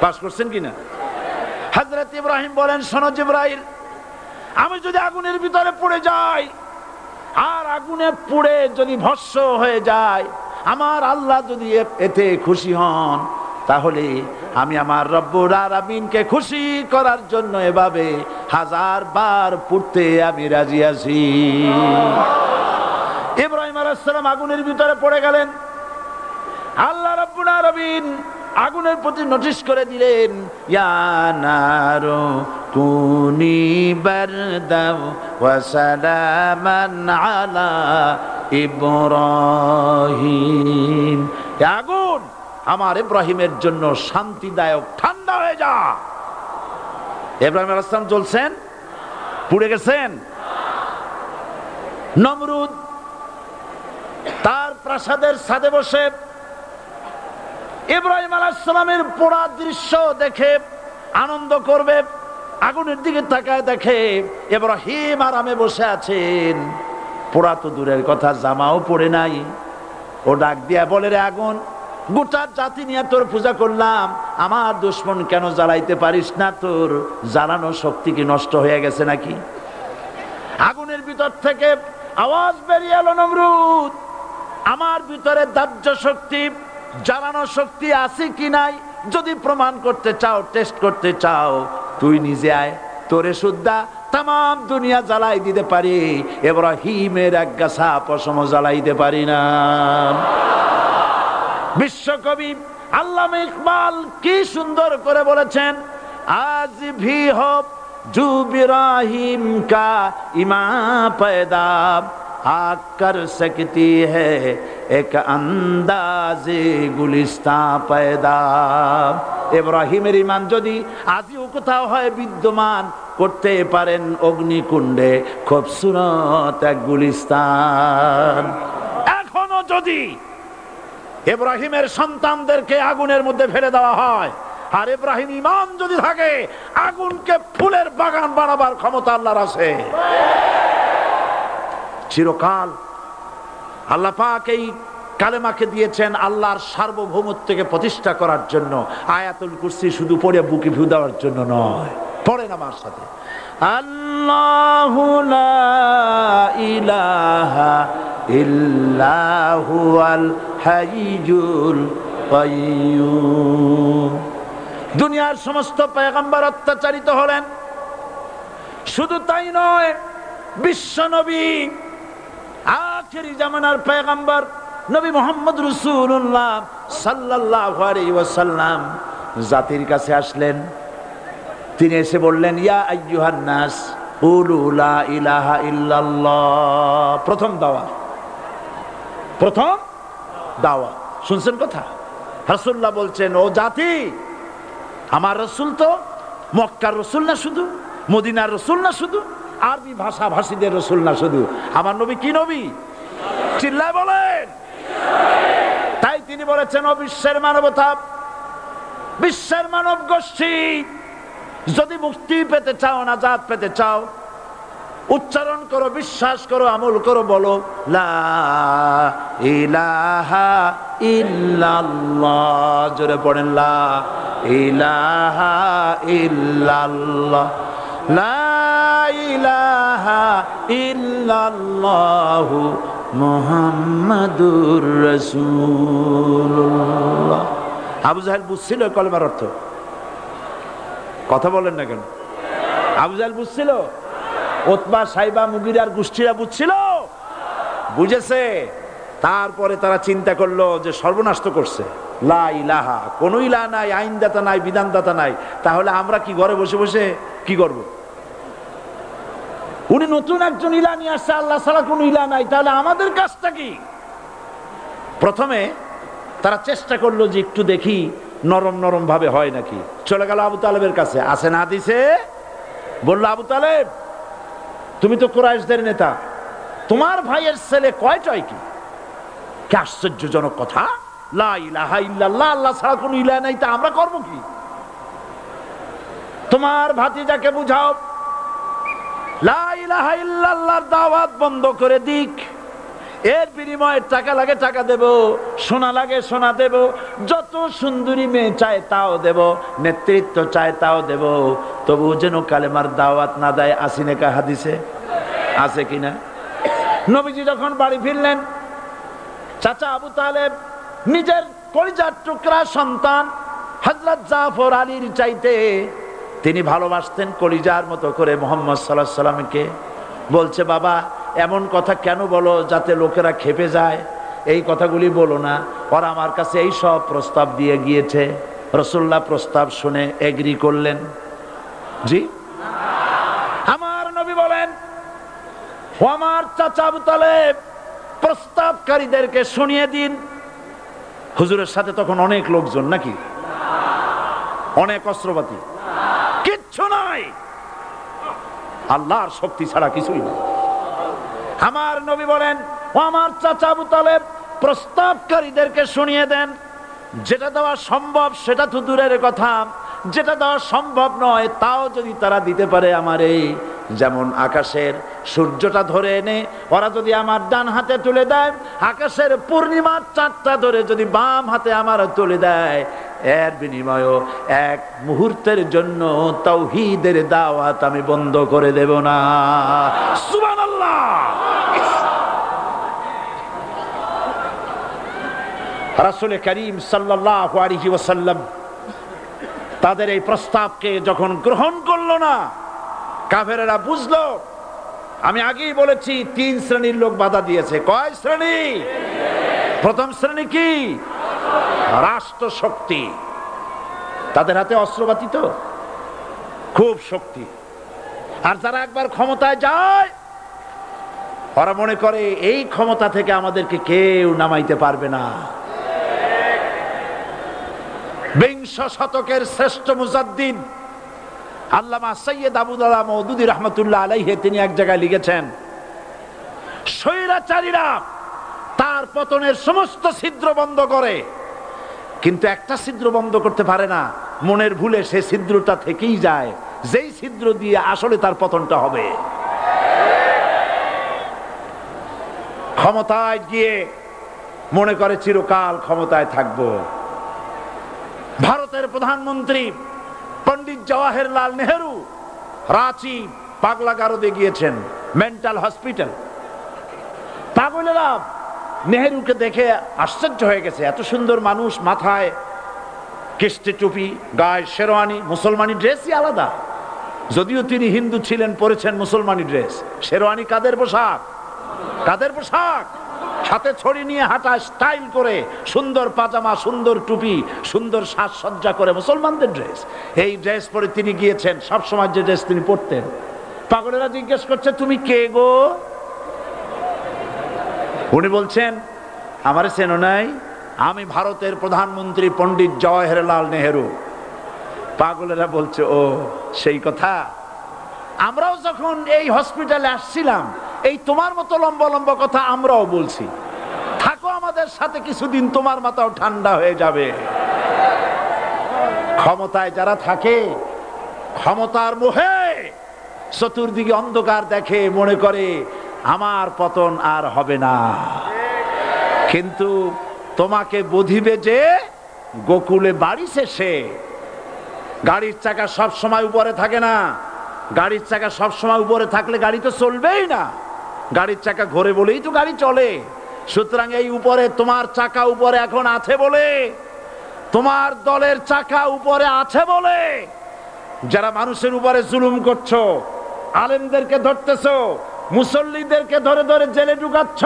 পাস করছেন কিনা? হযরত ইব্রাহিম বলেন শোনো জিবরাইল, আমি যদি আগুনের ভিতরে পড়ে যাই আর আগুনে পুড়ে যদি ভস্ম হয়ে যায়, আমার আল্লাহ যদি এতে খুশি হন, তাহলে আমি আমার রব্বুল আলামিনকে খুশি করার জন্য এভাবে 1000 বার পড়তে আমি রাজি আছি। ইব্রাহিম আলাইহিস সালাম আগুনের ভিতরে পড়ে গেলেন। আল্লাহ রব্বুল আলামিন আগুনের প্রতি নোটিশ করে দিলেন, ইয়া নারু কুনি বারদাও ওয়া সালামান আলা ইব্রাহিম। আগুন আমার ইব্রাহিমের জন্য শান্তিদায়ক, ঠান্ডা হয়ে যা। ইব্রাহিম আলাইহিস সালাম জ্বলছেন, পুড়ে গেছেন। নমরুদ তার প্রাসাদের ছাদে বসে ইব্রাহিম আলাইহিস সালামের পোড়া দৃশ্য দেখে আনন্দ করবে, আগুনের দিকে তাকায় দেখে ইব্রাহিম আরামে বসে আছেন। পোড়া তো দূরের কথা, জামাও পরে নাই। ও ডাক দিয়া বলে, রে আগুন, গোটা জাতি নিয়ে তোর পূজা করলাম, আমার দুশমন কেন জ্বালাইতে পারিস না? তোর জ্বালানো শক্তি কি নষ্ট হয়ে গেছে নাকি? আগুনের ভিতর থেকে আওয়াজ বেরিয়ে এলো, নমরুদ, আমার ভিতরে দাহ্য শক্তি, জ্বালানো শক্তি আছে কি নাই যদি প্রমাণ করতে চাও, টেস্ট করতে চাও, তুই নিজে আয়। তোরে সুদ্ধা তাম দুনিয়া জ্বালাই দিতে পারি, ইব্রাহিমের এক গাছা পশম জ্বালাইতে পারি না। বিশ্বকবি আল্লামা ইকবাল কি সুন্দর করে বলেছেন, আজ ভি হো জু ইব্রাহিম কা ইমা पैदा आग कर सकती है एक अंदाज़े गुलिस्तां पैदा। ইব্রাহিমের ঈমান যদি আজও কোথাও হয় বিদ্যমান, করতে পারেন অগ্নিকুণ্ডে খুবসুরত এক গুলিস্তান। এখনো যদি ইব্রাহিমের সন্তানদেরকে আগুনের মধ্যে ফেলে দেওয়া হয়, আর ইব্রাহিম ঈমান যদি থাকে, আগুনকে ফুলের বাগান বানাবার ক্ষমতা আল্লাহর আছে। চিরকাল আল্লাহ পাক এই কালেমাকে দিয়েছেন আল্লাহর সার্বভৌমত্বকে প্রতিষ্ঠা করার জন্য। আয়াতুল কুরসি শুধু পড়ে বুকে ফু দেওয়ার জন্য নয়, পড়েন আমার সাথে, আল্লাহু লা ইলাহা ইল্লা হুয়াল হাইয়ুল কাইয়্যুম। দুনিয়ার সমস্ত পয়গম্বর অত্যাচারিত হলেন, শুধু তাই নয়, বিশ্ব নবী আখেরি জামানার পয়গম্বর নবী মুহাম্মদ রাসূলুল্লাহ সাল্লাল্লাহু আলাইহি ওয়াসাল্লাম জাতির কাছে আসলেন। তিনি এসে বললেন, ইয়া আইয়ুহান নাস কুলু লা ইলাহা ইল্লাল্লাহ। প্রথম দাওয়াত, প্রথম দাওয়াত। শুনছেন কথা? রাসূলুল্লাহ বলছেন, ও জাতি, আমার রাসূল তো মক্কার রাসূল না শুধু, মদিনার রাসূল না শুধু, আরবি ভাষা ভাষীদের রাসূল না শুধু, আমার নবী কি নবী? চিল্লায় বলেন। তাই তিনি বলেছেন, ও বিশ্বের মানবতা, বিশ্বের মানব গোষ্ঠী, যদি মুক্তি পেতে চাও, নাজাত পেতে চাও, উচ্চারণ করো, বিশ্বাস করো, আমল করো, বলো লা ইলাহা ইল্লাল্লাহ। জোরে পড়েন, লা ইলাহা ইল্লাল্লাহ, লা ইলাহা ইল্লাল্লাহু মুহাম্মাদুর রাসূলুল্লাহ। আবু জাহেল বুঝছিল কলেমার অর্থ? কথা বলেন না কেন? আবু জাহেল বুঝছিল? উতবা, সাইবা, মুগিরার গোষ্ঠীরা বুঝছিল? বুঝেছে। তারপরে তারা চিন্তা করলো যে সর্বনাশ তো করছে, লা ইলাহা, কোন ইলাহ নাই, আইনদাতা নাই, বিধানদাতা নাই, তাহলে আমরা কি ঘরে বসে বসে কি করব? উনি নতুন একজন ইলাহ নিয়ে আসছে, আল্লাহ ছাড়া কোন ইলাহ নাই, তাহলে আমাদের কাজটা কি? প্রথমে তারা চেষ্টা করলো যে একটু দেখি নরম নরম ভাবে হয় নাকি। চলে গেল আবু তালেবের কাছে, আসে না দিছে, বললো, আবু তালেব, তুমি তো কুরাইশদের নেতা, তোমার ভাইয়ের ছেলে কয়টাই কি? কি আশ্চর্যজনক কথা, লা ইলাহা ইল্লাল্লাহ, আল্লাহ ছাড়া কোন ইলাহ নাই, তা আমরা করব কি? তোমার ভাতিজাকে বুঝাও লা ইলাহা ইল্লাল্লাহর দাওয়াত বন্ধ করে দিক, এর বিনিময়ে টাকা লাগে টাকা দেব, সোনা লাগে সোনা দেব, যত সুন্দরী মেয়ে চায় তাও দেব, নেতৃত্ব চায় তাও দেব, তবু যেন কালেমার দাওয়াত না দেয়। আসিনে কা হাদিসে আছে কিনা? নবীজি যখন বাড়ি ফিরলেন, চাচা আবু তালেব নিজের কলিজার টুকরা সন্তান হযরত জাফর আলীর চাইতে তিনি ভালোবাসতেন কলিজার মতো করে মুহাম্মদ সাল্লাল্লাহু আলাইহি সাল্লামকে। বলছে, বাবা, এমন কথা কেন বলো যাতে লোকেরা খেপে যায়? এই কথাগুলি বলো না, ওরা আমার কাছে এই সব প্রস্তাব দিয়ে গিয়েছে। রাসূলুল্লাহ প্রস্তাব শুনে এগ্রি করলেন? জি। আমার নবী বলেন, ও আমার চাচা আবু তালেব, প্রস্তাবকারীদেরকে শুনিয়ে দিন। হুজুরের সাথে তখন অনেক লোকজন নাকি, অনেক অস্ত্রপাতি, কিচ্ছু নাই, আল্লাহর শক্তি ছাড়া কিছুই না। আমার নবী বলেন, ও আমার চাচা আবু তালেব, প্রস্তাবকারীদেরকে শুনিয়ে দেন। যেটা দেওয়া সম্ভব সেটা তো দূরের কথা, যেটা দেওয়া সম্ভব নয় তাও যদি তারা দিতে পারে আমার এই, যেমন আকাশের সূর্যটা ধরে এনে ওরা যদি আমার ডান হাতে তুলে দেয়, আকাশের পূর্ণিমার চাঁদটা ধরে যদি বাম হাতে আমার তুলে দেয়, এর বিনিময়ে এক মুহূর্তের জন্য তাওহীদের দাওয়াত আমি বন্ধ করে দেব না। সুবহানাল্লাহ। রাসূল করিম সাল্লাল্লাহু আলাইহি ওয়াসাল্লাম তাদের এই প্রস্তাবকে যখন গ্রহণ করলো না, কাফেরেরা বুঝলো, আমি আগেই বলেছি 3 শ্রেণীর লোক বাধা দিয়েছে। কয় শ্রেণী? প্রথম শ্রেণী কি? রাষ্ট্র শক্তি, তাদের হাতে অস্ত্রপাতি তো খুব শক্তি, আর যারা একবার ক্ষমতায় যায় ওরা মনে করে এই ক্ষমতা থেকে আমাদেরকে কেউ নামাইতে পারবে না। বিংশ শতকের শ্রেষ্ঠ মুজাদ্দিদ আল্লামা সৈয়দ আবুদুল্লাহ মওদুদী রাহমাতুল্লাহ আলাইহি তিনি এক জায়গায় লিখেছেন, স্বৈরাচারীরা তার পতনের সমস্ত ছিদ্র বন্ধ করে, কিন্তু একটা ছিদ্র বন্ধ করতে পারে না, মনের ভুলে সে ছিদ্রটা থেকেই যায়, যেই ছিদ্র দিয়ে আসলে তার পতনটা হবে। ক্ষমতায় গিয়ে মনে করে চিরকাল ক্ষমতায় থাকবো। ভারতের প্রধানমন্ত্রী পণ্ডিত জওয়াহরলাল নেহেরু রাঁচি পাগলাগারদে গিয়েছেন, মেন্টাল হসপিটাল। পাগলেরা নেহেরুকে দেখে আশ্চর্য হয়ে গেছে, এত সুন্দর মানুষ, মাথায় কিস্তি টুপি, গায়ে শেরওয়ানি, মুসলমানি ড্রেসই আলাদা, যদিও তিনি হিন্দু ছিলেন, পরেছেন মুসলমানি ড্রেস। শেরওয়ানি কাদের পোশাক? কাদের পোশাক? হাতে ছড়ি নিয়ে হাঁটা, স্টাইল করে, সুন্দর পাজামা, সুন্দর টুপি, সুন্দর সাজসজ্জা করে, মুসলমানদের ড্রেস। এই ড্রেস পরে তিনি গিয়েছেন, সবসময় যে ড্রেস তিনি পরতেন। পাগলেরা জিজ্ঞেস করছে, তুমি কে গো? উনি বলছেন, আমারে চেনো নাই? আমি ভারতের প্রধানমন্ত্রী পণ্ডিত জওয়াহরলাল নেহেরু। পাগলেরা বলছে, ও সেই কথা। আমরাও যখন এই হসপিটালে আসছিলাম এই তোমার মতো লম্বা লম্বা কথা আমরাও বলছি, থাকো আমাদের সাথে কিছুদিন, তোমার মাথাও ঠান্ডা হয়ে যাবে। ক্ষমতায় যারা থাকে, ক্ষমতার মোহে চতুর্দিকে অন্ধকার দেখে, মনে করে আমার পতন আর হবে না। কিন্তু তোমাকে বুঝিবে যে গোকুলে বাড়ি শেষে। গাড়ির চাকা সব সময় উপরে থাকে না, গাড়ির চাকা সব সময় উপরে থাকলে গাড়ি তো চলবেই না, গাড়ির চাকা ঘোরে বলেই তো গাড়ি চলে। সুতরাং এই উপরে তোমার চাকা উপরে এখন আছে বলে, তোমার দলের চাকা উপরে আছে বলে যারা মানুষের উপরে জুলুম করছো, আলেমদেরকে ধরতেছো, মুসল্লিদেরকে ধরে ধরে জেলে ঢুকাচ্ছ,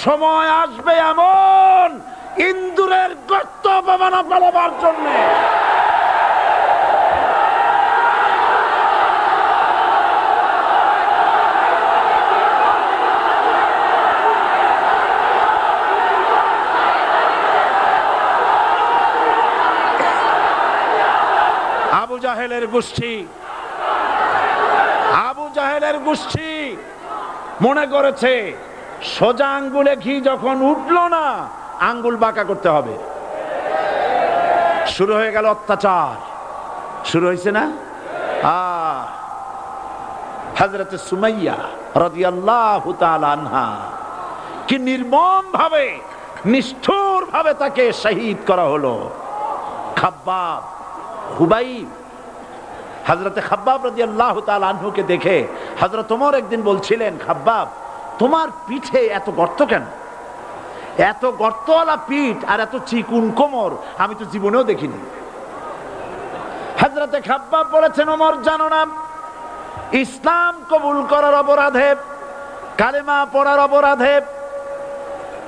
সময় আসবে এমন ইন্দুরের গর্ত অপমানা পালাবার জন্য। আবু জাহেলের গোষ্ঠী, আবু জাহেলের গোষ্ঠী মনে করেছে সোজা আঙ্গুলে ঘি যখন উঠলো না, আঙ্গুল বাঁকা করতে হবে। শুরু হয়ে গেল অত্যাচার, শুরু হয়েছে না? হযরত সুমাইয়া রাদিয়াল্লাহু তাআলা আনহা কি নির্মম ভাবে, নিষ্ঠুর ভাবে তাকে শহীদ করা হলো। খাব্বাব, হুবাইব, হযরত খাব্বাব রাদিয়াল্লাহু তাআলা আনহুকে দেখে হযরত ওমর একদিন বলছিলেন, খাব্বাব তোমার পিঠে এত গর্ত কেন? এত গর্তওয়ালা পিঠ আর এত চিকুন কোমর আমি তো জীবনেও দেখিনি। হযরত খাব্বাব বলেছেন, ওমর জানো না, ইসলাম কবুল করার অপরাধে, কালেমা পড়ার অপরাধে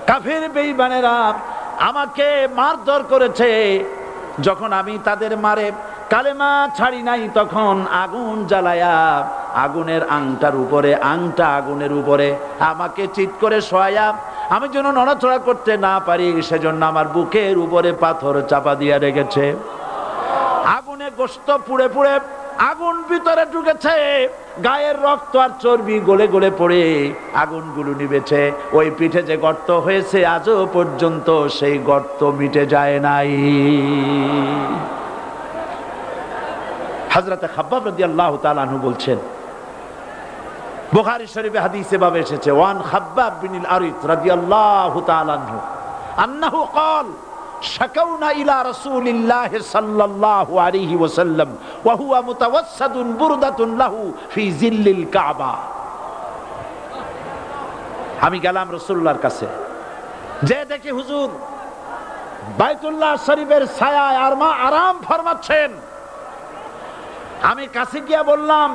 কাফির বেঈমানেরা আমাকে মারধর করেছে, যখন আমি তাদের মারে কালেমা ছাড়ি নাই, তখন আগুন জ্বালায়া আগুনের আংটার উপরে, আংটা আগুনের উপরে আমাকে চিৎ করে শোয়ায়া, আমি যেন নড়াচড়া করতে না পারি সেজন্য আমার বুকের উপরে পাথর চাপা দিয়ে রেখেছে। আগুনে গোশত পুড়ে পুড়ে আগুন ভিতরে ঢুকেছে, গায়ের রক্ত আর চর্বি গলে গলে পড়ে আগুনগুলো নিভেছে। ওই পিঠে যে গর্ত হয়েছে আজও পর্যন্ত সেই গর্ত মিটে যায় নাই। হযরতে খাব্বাব রাদিয়াল্লাহু তাআলা আনহু বলছেন, বুখারী শরীফে হাদিসে ভাবে এসেছে, ওয়ান খাব্বাব বিন আরিত রাদিয়াল্লাহু তাআলা আনহু আন্নাহু ক্বাল শাকাউনা ইলা রাসূলিল্লাহি সাল্লাল্লাহু আলাইহি ওয়াসাল্লাম ওয়া হুয়া মুতাওয়াসসাদুন বুরদাতুন লাহু ফি জিল্লিল কাবা। আমি গেলাম রাসূলুল্লাহর কাছে, যে দেখি হুজুর বাইতুল্লাহ শরীফের ছায়ায় আরাম ফরমাচ্ছেন। আমি কাছে গিয়া বললাম,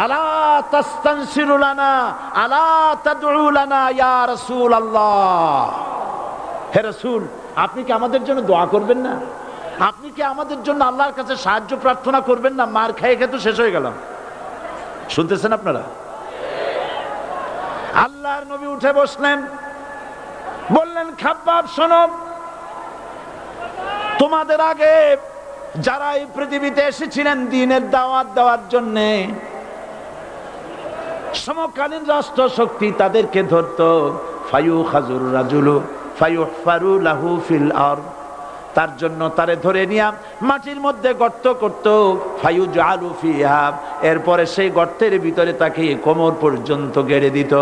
আলা তাস্তানসিরু লানা আলা তাদউ লানা ইয়া রাসূলুল্লাহ, হে রাসূল আপনি কি আমাদের জন্য দোয়া করবেন না? আপনি কি আমাদের জন্য আল্লাহর কাছে সাহায্য প্রার্থনা করবেন না? মার খেয়ে খেয়ে তো শেষ হয়ে গেলাম। শুনতেছেন আপনারা? আল্লাহর নবী উঠে বসলেন, বললেন, খাব্বাব শোনো, তোমাদের আগে যারা এই পৃথিবীতে এসেছিলেন দ্বীনের দাওয়াত দেওয়ার জন্য, সমকালীন রাষ্ট্র শক্তি তাদেরকে ধরতো, ফায়ুখাজুর রাজুলু ফায়ুহফারু লাহু ফিল আরদ, তার জন্য তারে ধরে নিয়া মাটির মধ্যে গর্ত করত, ফায়ুজআলু ফিহা, এরপরে সেই গর্তের ভিতরে তাকে কোমর পর্যন্ত গেড়ে দিত।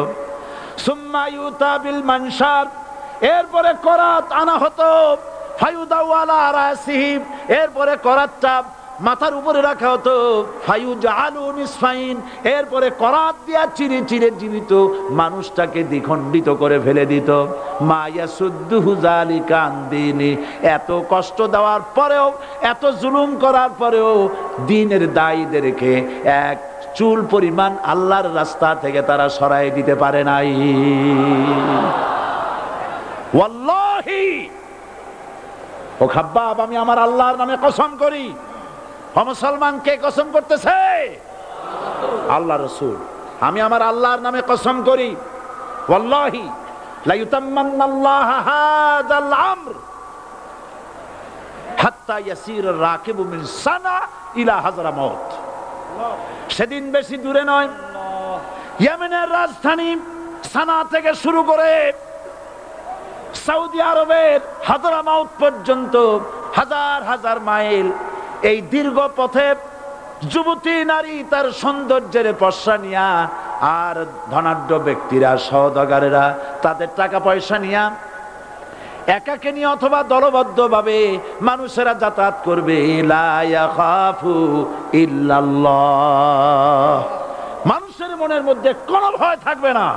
সুম্মা ইউতা বিল মানশার, এরপরে করাত আনা হতো, ফায়ুদাউ আলা রাসিহি, এরপরে করাতটা মাথার উপরে রাখা হতো, ফায়ুজআলু নিসফাইন, এরপরে করাত দিয়া চিরে চিরে জীবিত মানুষটাকে দ্বিখণ্ডিত করে ফেলে দিত। মা ইয়াসুদ্দুহু যালিকা আন দীনি, এত কষ্ট দেওয়ার পরেও, এত জুলুম করার পরেও দ্বীনের দায়ীদেরকে এক চুল পরিমাণ আল্লাহর রাস্তা থেকে তারা সরাই দিতে পারে নাই। ওয়াল্লাহি, ও খাব্বাব, আমি আমার আল্লাহর নামে কসম করি। ও মুসলমান, কে কসম করতেছে? আল্লাহ রাসূল। আমি আমার আল্লাহর নামে কসম করি, ওয়াল্লাহি লা ইউতাম্মান্নাল্লাহু হাযাল আমর হাত্তা ইয়াসির রাকিবু মিন সানা ইলা হাযরামাউত। সেদিন বেশি দূরে নয়, ইয়েমেনের রাজধানী সানা থেকে শুরু করে সৌদি আরবের হাযরামাউত পর্যন্ত হাজার হাজার মাইল, এই দীর্ঘ পথে যুবতী নারী তার সৌন্দর্যের পশ্চা নিয়া, আর ধনাঢ্য ব্যক্তিরা সওদাগরেরা তাদের টাকা পয়সা নিয়া একাকে নিয়ে অথবা দলবদ্ধ ভাবে মানুষেরা যাতায়াত করবে। লা ইয়াখাফু ইল্লাল্লাহ, মানুষের মনের মধ্যে কোনো ভয় থাকবে না।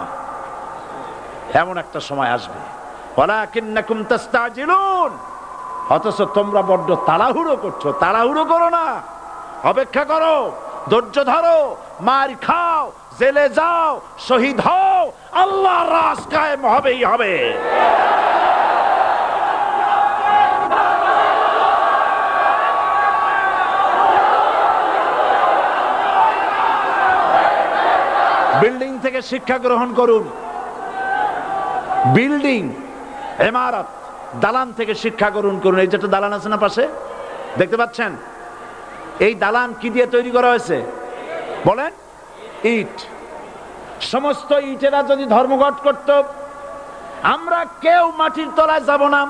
এমন একটা সময় আসবে, ওয়ালাকিন্নাকুম তাস্তাজিলুন, অথচ তোমরা বড্ড তাড়াহুড়ো করছো। তাড়াহুড়ো করো না, অপেক্ষা করো, ধৈর্য ধরো, মার খাও, জেলে যাও, শহীদ হও, আল্লাহর রাজ কায়েম হবেই হবে। বিল্ডিং থেকে শিক্ষা গ্রহণ করুন। বিল্ডিং, ইমারত, দালান থেকে শিক্ষা গ্রহণ করুন। এই যেটা দালান আছে না পাশে, দেখতে পাচ্ছেন? এই দালান কি দিয়ে তৈরি করা হয়েছে বলেন? ইট। সমস্ত ইটেরা যদি ধর্মঘট করত, আমরা কেউ মাটির তলায় যাব না,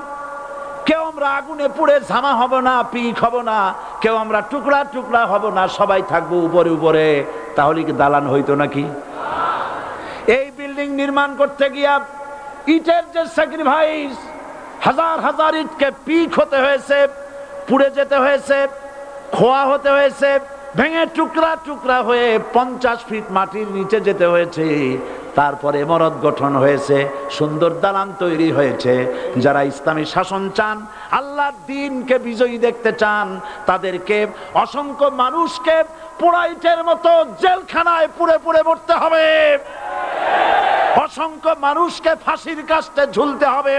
কেউ আমরা আগুনে পুড়ে ঝামা হব না, পিক হব না, কেউ আমরা টুকরা টুকরা হব না, সবাই থাকবো উপরে উপরে, তাহলে কি দালান হইতো নাকি? এই বিল্ডিং নির্মাণ করতে গিয়া ইটের যে স্যাক্রিফাইস, হাজার হাজার ইটকে পিক হতে হয়েছে, পুড়ে যেতে হয়েছে, খোয়া হতে হয়েছে, ভেঙে টুকরা টুকরা হয়ে 50 ফিট মাটির নিচে যেতে হয়েছে, তারপরে ইমারত গঠন হয়েছে, সুন্দর দালান তৈরি হয়েছে। যারা ইসলামী শাসন চান, আল্লাহর দ্বীনকে বিজয়ী দেখতে চান, তাদেরকে অসংখ্য মানুষকে পোড়া ইটের মতো জেলখানায় পুড়ে পুড়ে মরতে হবে। অসংখ্য মানুষকে ফাঁসির কাস্টে ঝুলতে হবে,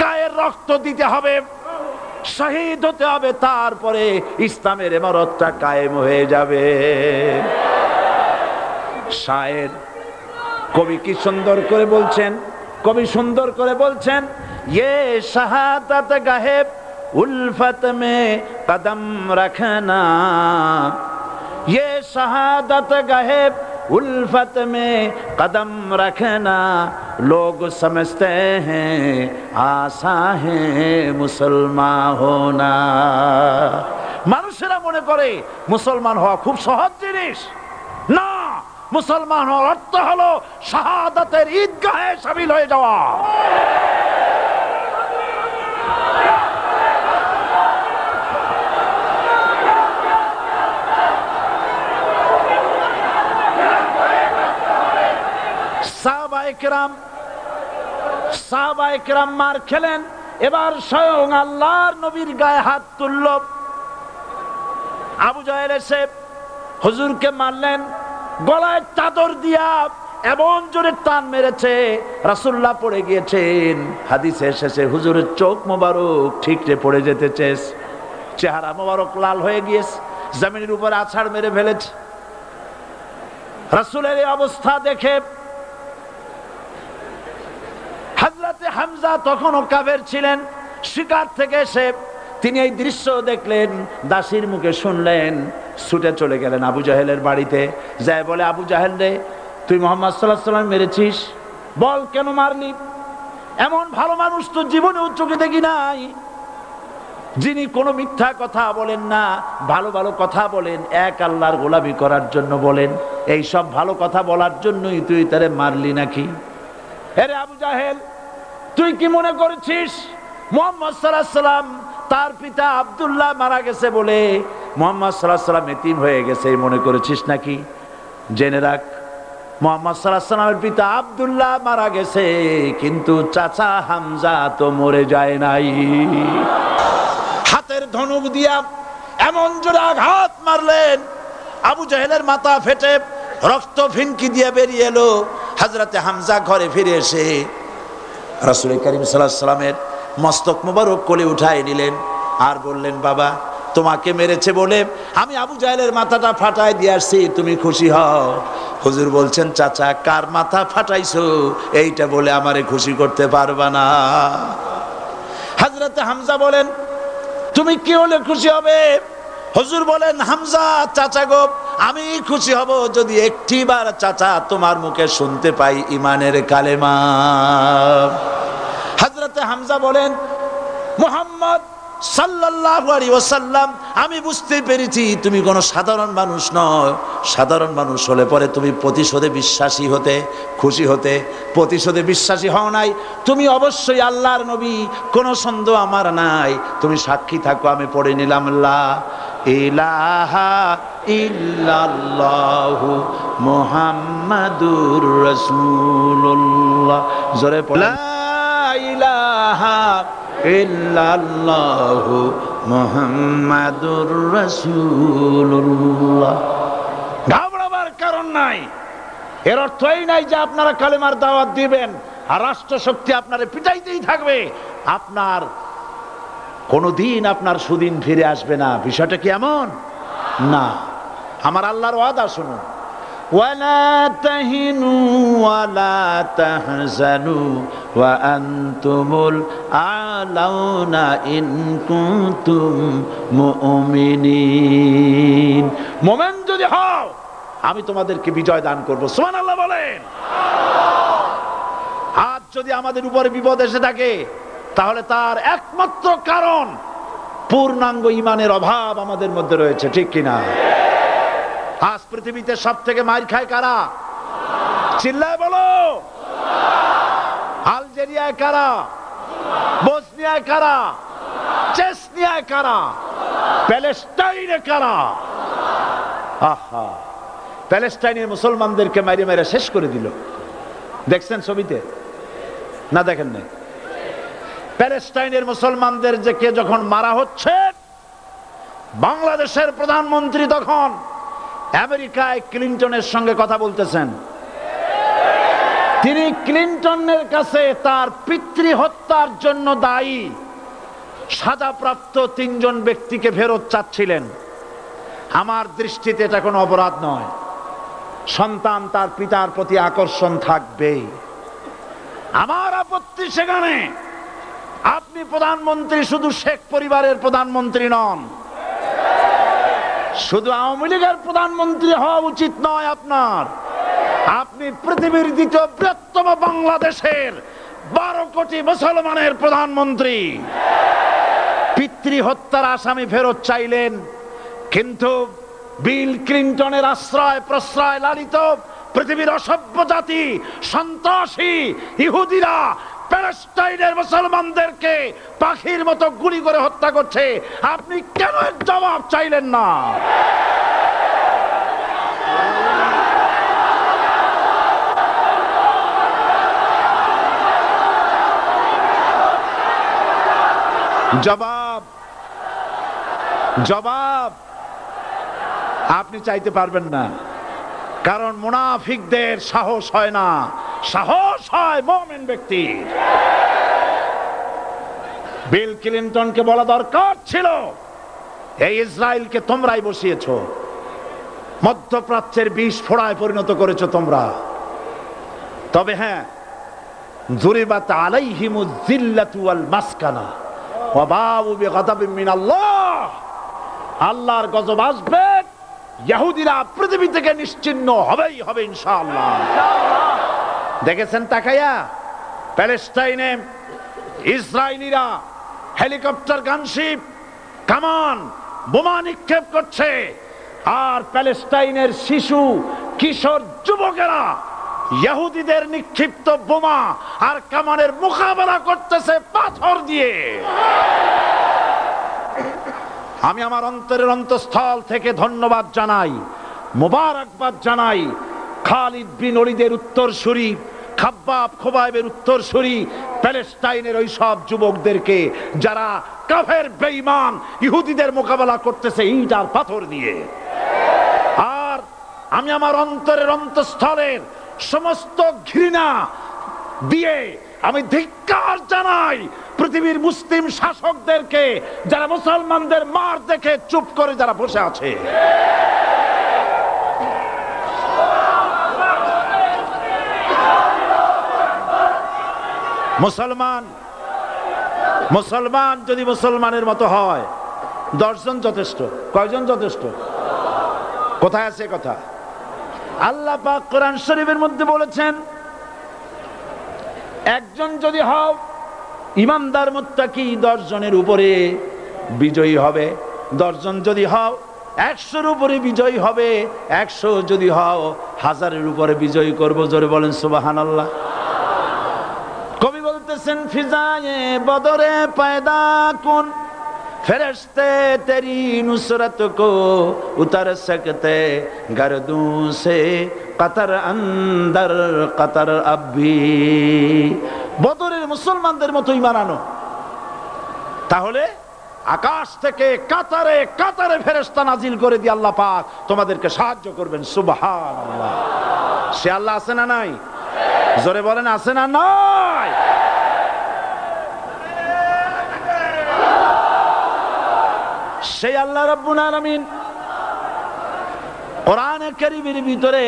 গায়ের রক্ত দিতে হবে, শহীদ হতে হবে, তারপরে ইসলামের ইমারতটা কায়েম হয়ে যাবে। শায়ের কবি কি সুন্দর করে বলছেন, কবি সুন্দর করে বলছেন, ये शहादत गाहे उल्फत में कदम रखना, ये शहादत गाहे उल्फत में कदम रखना, लोग समझते हैं आसा है मुसलमान होना। মানুষেরা মনে করে মুসলমান হওয়া খুব সহজ জিনিস। না, মুসলমান হওয়ার অর্থ হলো শাহাদাতের ঈদগাহে শামিল হয়ে যাওয়া। সাহাবায়ে কেরাম মার খেলেন, এবার স্বয়ং আল্লাহর নবীর গায়ে হাত তুলল। আবু জাহেল এসে হুজুরকে মারলেন, গলায় চাদর দিয়া এমন জোরে টান মেরেছে রাসূলুল্লাহ পড়ে গিয়েছেন। হাদিসে এসেছে হুজুরের চোখ মোবারক ঠিকরে পড়ে যেতেছে, চেহারা মোবারক লাল হয়ে গিয়েছে, জমিনের উপর আছাড় মেরে ফেলেছে। রাসূলের এই অবস্থা দেখে হযরতে হামজা তখনও কাফের ছিলেন, শিকার থেকে এসে তিনি এই দৃশ্য দেখলেন, দাসীর মুখে শুনলেন, ছুটে চলে গেলেন আবু জাহেলের বাড়িতে। যায় বলে, আবু জাহেল রে, তুই মুহাম্মদ সাল্লাল্লাহু আলাইহি ওয়াসাল্লাম মেরেছিস, বল কেন মারলি? এমন ভালো মানুষ তো জীবনে চোখে দেখি নাই, যিনি কোনো মিথ্যা কথা বলেন না, ভালো ভালো কথা বলেন, এক আল্লাহর গোলামি করার জন্য বলেন। এই সব ভালো কথা বলার জন্যই তুই তারে মারলি নাকি? আরে আবু জাহেল, তুই কি মনে করেছিস মুহাম্মদ সাল্লাল্লাহু আলাইহি ওয়াসাল্লাম তার পিতা আব্দুল্লাহ মারা গেছে বলে মুহাম্মদ সাল্লাল্লাহু আলাইহি ওয়াসাল্লাম এতিম হয়ে গেছে মনে করেছিস নাকি? জেনে রাখ, মুহাম্মদ সাল্লাল্লাহু আলাইহি ওয়াসাল্লামের পিতা আব্দুল্লাহ মারা গেছে, কিন্তু চাচা হামজা তো মরে যায় নাই। হাতের ধনুক দিয়া এমন জোরে আঘাত মারলেন, আবু জাহেলের মাথা ফেটে রক্ত ফিনকি দিয়ে বেরিয়ে এলো। হযরতে হামজা ঘরে ফিরে এসে রাসূল করিম সাল্লাল্লাহু আলাইহি ওয়াসাল্লামের মস্তক মোবারক কোলে উঠায় নিলেন আর বললেন, বাবা, তোমাকে মেরেছে বলে আমি আবু জাহেলের মাথাটা ফাটায় দিয়ে আসছি, তুমি খুশি হও। হুজুর বলছেন, চাচা, কার মাথা ফাটাইছো এইটা বলে আমারে খুশি করতে পারবা না। হযরতে হামজা বলেন, তুমি কি হলে খুশি হবে? হুজুর বলেন, হামজা চাচা গো, আমি খুশি হব যদি একটিবার চাচা তোমার মুখে শুনতে পাই ঈমানের কালেমা। হযরতে হামজা বলেন, মুহাম্মদ সাল্লাল্লাহু আলাইহি ওয়াসাল্লাম, আমি বুঝতে পেরেছি তুমি কোনো সাধারণ মানুষ নয়। সাধারণ মানুষ হলে পরে তুমি প্রতিশোধে বিশ্বাসী হতে, খুশি হতে। প্রতিশোধে বিশ্বাসী হও নাই, তুমি অবশ্যই আল্লাহর নবী, কোনো সন্দেহ আমার নাই। তুমি সাক্ষী থাকো, আমি পড়ে নিলাম, লা ইলাহা ইল্লাল্লাহু মুহাম্মাদুর রাসূলুল্লাহ। জোরে পড়ে, লা ইলাহা ইল্লাল্লাহু মুহাম্মাদুর রাসূলুল্লাহ। ঘাবড়াবার কারণ নাই। এর অর্থ এই নাই যে আপনারা কালেমার দাওয়াত দিবেন আর রাষ্ট্র শক্তি আপনারে পিটাইতেই থাকবে, আপনার কোনদিন আপনার সুদিন ফিরে আসবে না। বিষয়টা কি এমন না। আমার আল্লাহর ওয়াদা শুনুন, ওয়ালা তাহিনু ওয়ালা তাহজানু ওয়া আনতুমুল আলাউনা ইন কুনতুম মুমিনিন। মুমিন যদি হও আমি তোমাদেরকে বিজয় দান করব। সুবহানাল্লাহ বলেন। আজ যদি আমাদের উপরে বিপদ এসে থাকে তাহলে তার একমাত্র কারণ পূর্ণাঙ্গ ঈমানের অভাব আমাদের মধ্যে রয়েছে, ঠিক কিনা? আজ পৃথিবীতে সব থেকে মার খায় কারা? চিল্লায় বলো। আলজেরিয়ায় কারা? বসনিয়ায় কারা? চেচনিয়ায় কারা? প্যালেস্টাইনে কারা? আহা, প্যালেস্টাইনের মুসলমানদেরকে মাইরে মাইরে শেষ করে দিল। দেখছেন ছবিতে না? দেখেন না? প্যালেস্টাইনের মুসলমানদের যে কে যখন মারা হচ্ছে, বাংলাদেশের প্রধানমন্ত্রী তখন আমেরিকায় ক্লিনটনের সঙ্গে কথা বলতেছেন। তিনি ক্লিনটনের কাছে তার পিতৃ হত্যার জন্য দায়ী সাজাপ্রাপ্ত 3 জন ব্যক্তিকে ফেরত চাচ্ছিলেন। আমার দৃষ্টিতে এটা কোনো অপরাধ নয়। সন্তান তার পিতার প্রতি আকর্ষণ থাকবেই। আমার আপত্তি সেখানে আপনি প্রধানমন্ত্রী শুধু শেখ পরিবারের প্রধানমন্ত্রী নন, শুধু আওয়ামী লীগের প্রধানমন্ত্রী হওয়া উচিত নয় আপনার। আপনি পৃথিবীর দ্বিতীয় বৃহত্তম বাংলাদেশের 12 কোটি মুসলমানের প্রধানমন্ত্রী। পিতৃ হত্যার আসামি ফেরত চাইলেন, কিন্তু বিল ক্লিনটনের আশ্রয় প্রশ্রয় লালিত পৃথিবীর অসভ্য জাতি সন্ত্রাসী ইহুদিরা প্যালেস্টাইনের মুসলমানদেরকে পাখির মতো গুলি করে হত্যা করছে। আপনি কেন এর জবাব চাইলেন না? জবাব আপনি চাইতে পারবেন না, কারণ মুনাফিকদের সাহস হয় না, সাহস হয় মুমিন ব্যক্তির। বিল ক্লিনটনকে বলা দরকার ছিল, এই ইসরায়েলকে তোমরাই বসিয়েছো, মধ্যপ্রাচ্যের বিষ ফোড়ায় পরিণত করেছো তোমরা। তবে হ্যাঁ, যুরিবাত আলাইহিমুয যিল্লাতু ওয়াল মাসকানা ওয়া বাউ বিগাদাবিন মিনাল্লাহ। আল্লাহর গজব আসবে, ইহুদিরা পৃথিবী থেকে নিশ্চিহ্ন হবেই হবে ইনশাআল্লাহ। দেখেছেন তাকায়া প্যালেস্টাইনে ইসরায়েলিরা হেলিকপ্টার, গানশিপ, কামান, বোমা নিক্ষেপ করছে, আর প্যালেস্টাইনের শিশু কিশোর যুবকেরা ইহুদিদের নিক্ষিপ্ত বোমা আর কামানের মোকাবেলা করতেছে পাথর দিয়ে। আমি আমার অন্তরের অন্তঃস্থল থেকে ধন্যবাদ জানাই, মোবারকবাদ জানাই খালিদ বিন ওলীদের উত্তরসূরি, খাব্বাব খোবাইবের উত্তরসূরি প্যালেস্টাইনের ওই সব যুবকদেরকে যারা কাফের বেঈমান ইহুদিদের মোকাবেলা করতেছে ইট আর পাথর দিয়ে। আর আমি আমার অন্তরের অন্তঃস্থলের সমস্ত ঘৃণা দিয়ে আমি ধিক্কার জানাই পৃথিবীর মুসলিম শাসকদেরকে, যারা মুসলমানদের মার দেখে চুপ করে যারা বসে আছে। মুসলমান যদি মুসলমানের মতো হয়, 10 জন যথেষ্ট। কয়জন যথেষ্ট? কোথায় আছে কথা? আল্লাহ পাক কোরআন শরীফের মধ্যে বলেছেন, একজন যদি হও ইমানদার মুত্তাকি 10 জনের উপরে বিজয়ী হবে। 10 জন যদি হও 100-এর উপরে বিজয়ী হবে। 100 যদি হও 1000-এর উপরে বিজয়ী করব। জোরে বলেন সুবহানাল্লাহ। কবি বলতেছেন, ফিজায়ে বদরে পয়দা কুন ফেরেশতে তেরি নুসরত কো উতার সকতে গর্দু সে কতর অন্দর কতর আবি। বদরের মুসলমানদের মতো ঈমান আনো, তাহলে আকাশ থেকে কাতারে কাতারে ফেরেশতা নাজিল করে দিয়ে আল্লাহ পাক তোমাদেরকে সাহায্য করবেন। সুবহানাল্লাহ। সে আল্লাহ আছে না নাই? জোরে বলেন, আছে না নাই? সেই আল্লাহ রাব্বুল আলামিন কোরআনে কারীমের ভিতরে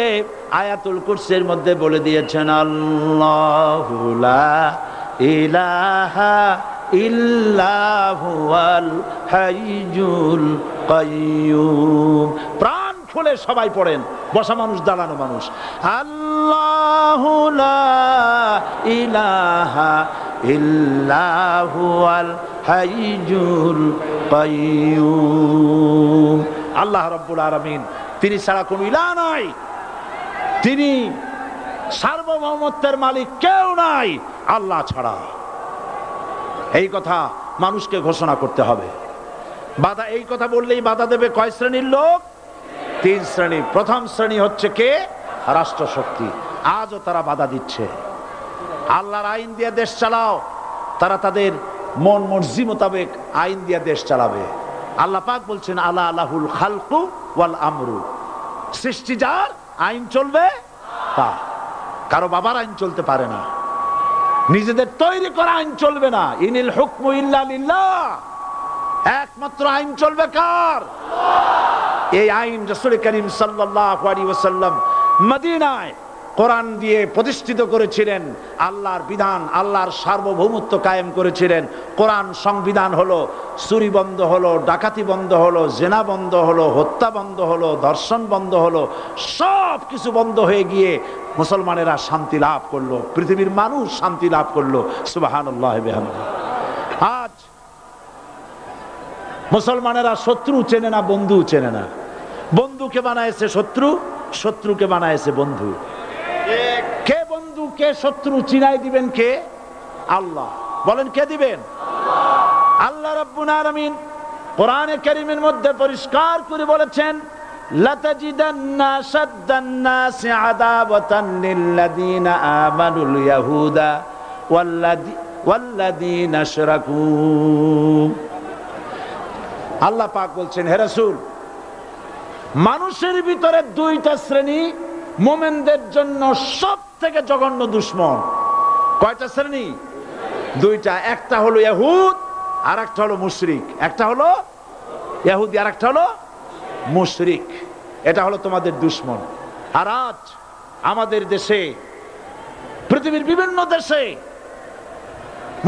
আয়াতুল কুরসির মধ্যে বলে দিয়েছেন, আল্লাহু লা ইলাহা ইল্লা হুয়াল হাইয়ুল কাইয়্যুম। প্রাণ খুলে সবাই পড়েন, বসা মানুষ, দাঁড়ানো মানুষ। আল্লাহু লা ইলাহা ইল্লা হুয়াল হাইয়ুল কাইয়্যুম। আল্লাহ রাব্বুল আলামিন, তিনি ছাড়া কোনো ইলাহ নাই, তিনি সার্বভৌমত্বের মালিক, কেউ নাই আল্লাহ ছাড়া। এই কথা মানুষকে ঘোষণা করতে হবে। বাধা, এই কথা বললেই বাধা দেবে কয় শ্রেণীর লোক? 3 শ্রেণী। প্রথম শ্রেণী হচ্ছে কে? রাষ্ট্রশক্তি। আজও তারা বাধা দিচ্ছে। আল্লাহর আইন দিয়ে দেশ চালাও, তারা তাদের মন মর্জি মোতাবেক আইন দিয়ে দেশ চালাবে। আল্লাহ পাক বলছেন, আলা আলাহুল খালকু ওয়াল আমরু, সৃষ্টি যার, আইন চলবে তা। কারো বাবার আইন চলতে পারে না, নিজেদের তৈরি করা আইন চলবে না। ইনিল হুকমু ইল্লা লিল্লাহ, একমাত্র আইন চলবে কার? এই আইন রাসূল করিম সাল্লাল্লাহু আলাইহি ওয়াসাল্লাম মদিনায় কোরআন দিয়ে প্রতিষ্ঠিত করেছিলেন। আল্লাহর বিধান, আল্লাহর সার্বভৌমত্ব কায়েম করেছিলেন। কোরআন সংবিধান হলো, চুরি বন্ধ হলো, ডাকাতি বন্ধ হলো, জেনা বন্ধ হলো, হত্যা বন্ধ হলো, ধর্ষণ বন্ধ হলো, সব কিছু বন্ধ হয়ে গিয়ে মুসলমানেরা শান্তি লাভ করলো, পৃথিবীর মানুষ শান্তি লাভ করলো। সুবহানাল্লাহি বিহামদিহি। আজ মুসলমানেরা শত্রু চেনে না, বন্ধু চেনে না। বন্ধুকে বানায়েছে শত্রু, শত্রুকে বানায়েছে বন্ধু। কে বন্ধু কে শত্রু চিনাই দিবেন কে? আল্লাহ। বলেন কে দিবেন? আল্লাহ রাব্বুল আলামিন কোরআনে কারীমের মধ্যে পরিষ্কার করে বলেছেন, লাতাজিদান্না শাদ্দান নাসি আদাওয়াতান লিল্লাযীনা আমানুল ইয়াহুদা ওয়াল্লাযীনা আশরাকু। আল্লাহ পাক বলছেন, হে রাসূল, মানুষের ভিতরে দুইটা শ্রেণী মুমিনদের জন্য সবথেকে জঘন্য দুশমন। কয়টা শ্রেণী? দুইটা। একটা হলো ইহুদ, আর একটা হলো মুশরিক। একটা হলো ইহুদি, আর একটা হলো মুশরিক। এটা হলো তোমাদের দুশমন। আর আজ আমাদের দেশে, পৃথিবীর বিভিন্ন দেশে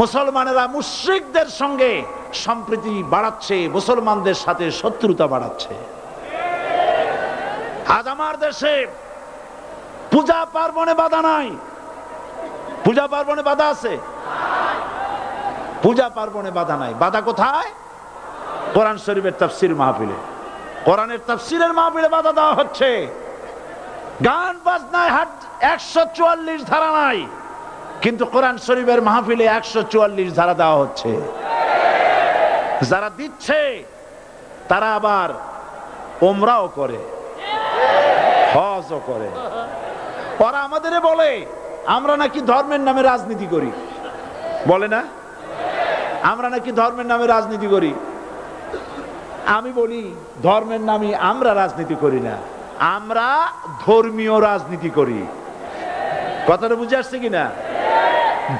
মুসলমানেরা মুশরিকদের সঙ্গে সম্প্রীতি বাড়াচ্ছে, মুসলমানদের সাথে শত্রুতা বাড়াচ্ছে। আজ আমার দেশে পূজা পার্বণে বাধা নাই। পূজা পার্বণে বাধা আছে? পূজা পার্বণে বাধা নাই। বাধা কোথায়? কোরআন শরীফের তাফসীর মাহফিলে, কোরআনের তাফসীরের মাহফিলে বাধা দেওয়া হচ্ছে। গান বাজনায় 144 ধারা নাই, কিন্তু কোরআন শরীফের মাহফিলে 144 ধারা দেওয়া হচ্ছে। যারা দিচ্ছে তারা আবার ওমরাও করে, হজও করে। ওরা আমাদের বলে আমরা নাকি ধর্মের নামে রাজনীতি করি, বলে না? আমরা নাকি ধর্মের নামে রাজনীতি করি। আমি বলি, ধর্মের নামে আমরা রাজনীতি করি না, আমরা ধর্মীয় রাজনীতি করি। কথাটা বুঝে আসছে কিনা?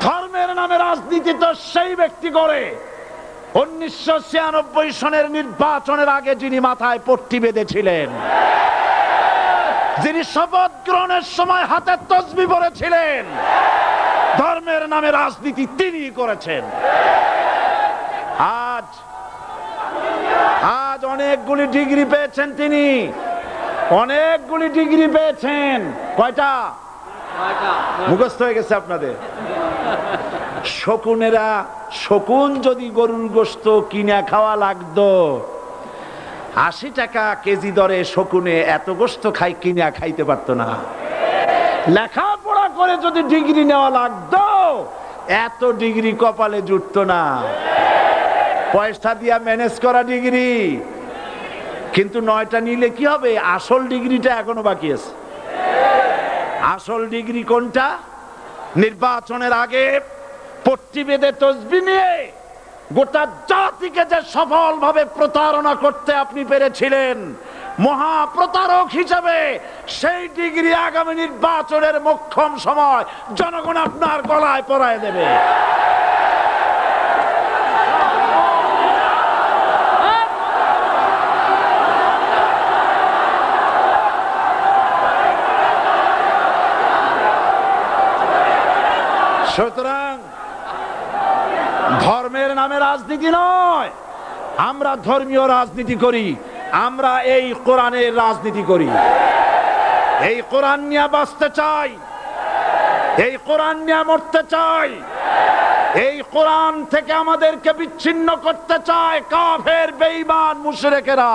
ধর্মের নামে রাজনীতি তো সেই ব্যক্তি করে 1996 সনের নির্বাচনের আগে যিনি মাথায় পট্টি বেঁধেছিলেন, যিনি শপথ গ্রহণের সময় হাতে তসবিহ পড়েছিলেন। ধর্মের নামে রাজনীতি তিনি করেছেন। আজ আজ অনেকগুলি ডিগ্রি পেয়েছেন তিনি, অনেকগুলি ডিগ্রি পেয়েছেন। কয়টা? মুখস্থ হয়ে গেছে আপনাদের। শকুনেরা, শকুন যদি গরুর গোশত কিনে খাওয়া লাগতো, 80 টাকা কেজি দরে শকুনে এত গোশত কিনা খাইতে পারতো না। লেখাপড়া করে যদি ডিগ্রি নেওয়া লাগতো, এত ডিগ্রি কপালে জুটতো না। পয়সা দিয়া ম্যানেজ করা ডিগ্রি, কিন্তু 9টা নিলে কি হবে? আসল ডিগ্রিটা এখনো বাকি আছে। আসল ডিগ্রি কোনটা? নির্বাচনের আগে পট্টি বেঁধে তসবিহ নিয়ে গোটা জাতিকে যে সফলভাবে প্রতারণা করতে আপনি পেরেছিলেন, মহা প্রতারক হিসেবে সেই ডিগ্রি আগামী নির্বাচনের মোক্ষম সময় জনগণ আপনার গলায় পরায় দেবে। সুতরাং ধর্মের নামে রাজনীতি নয়, আমরা ধর্মীয় রাজনীতি করি। আমরা এই কোরআনের রাজনীতি করি। এই কোরআন নিয়ে বাঁচতে চাই, এই কোরআন নিয়ে মরতে চাই। এই কোরআন থেকে আমাদেরকে বিচ্ছিন্ন করতে চায় কাফের, বেঈমান, মুশরিকেরা।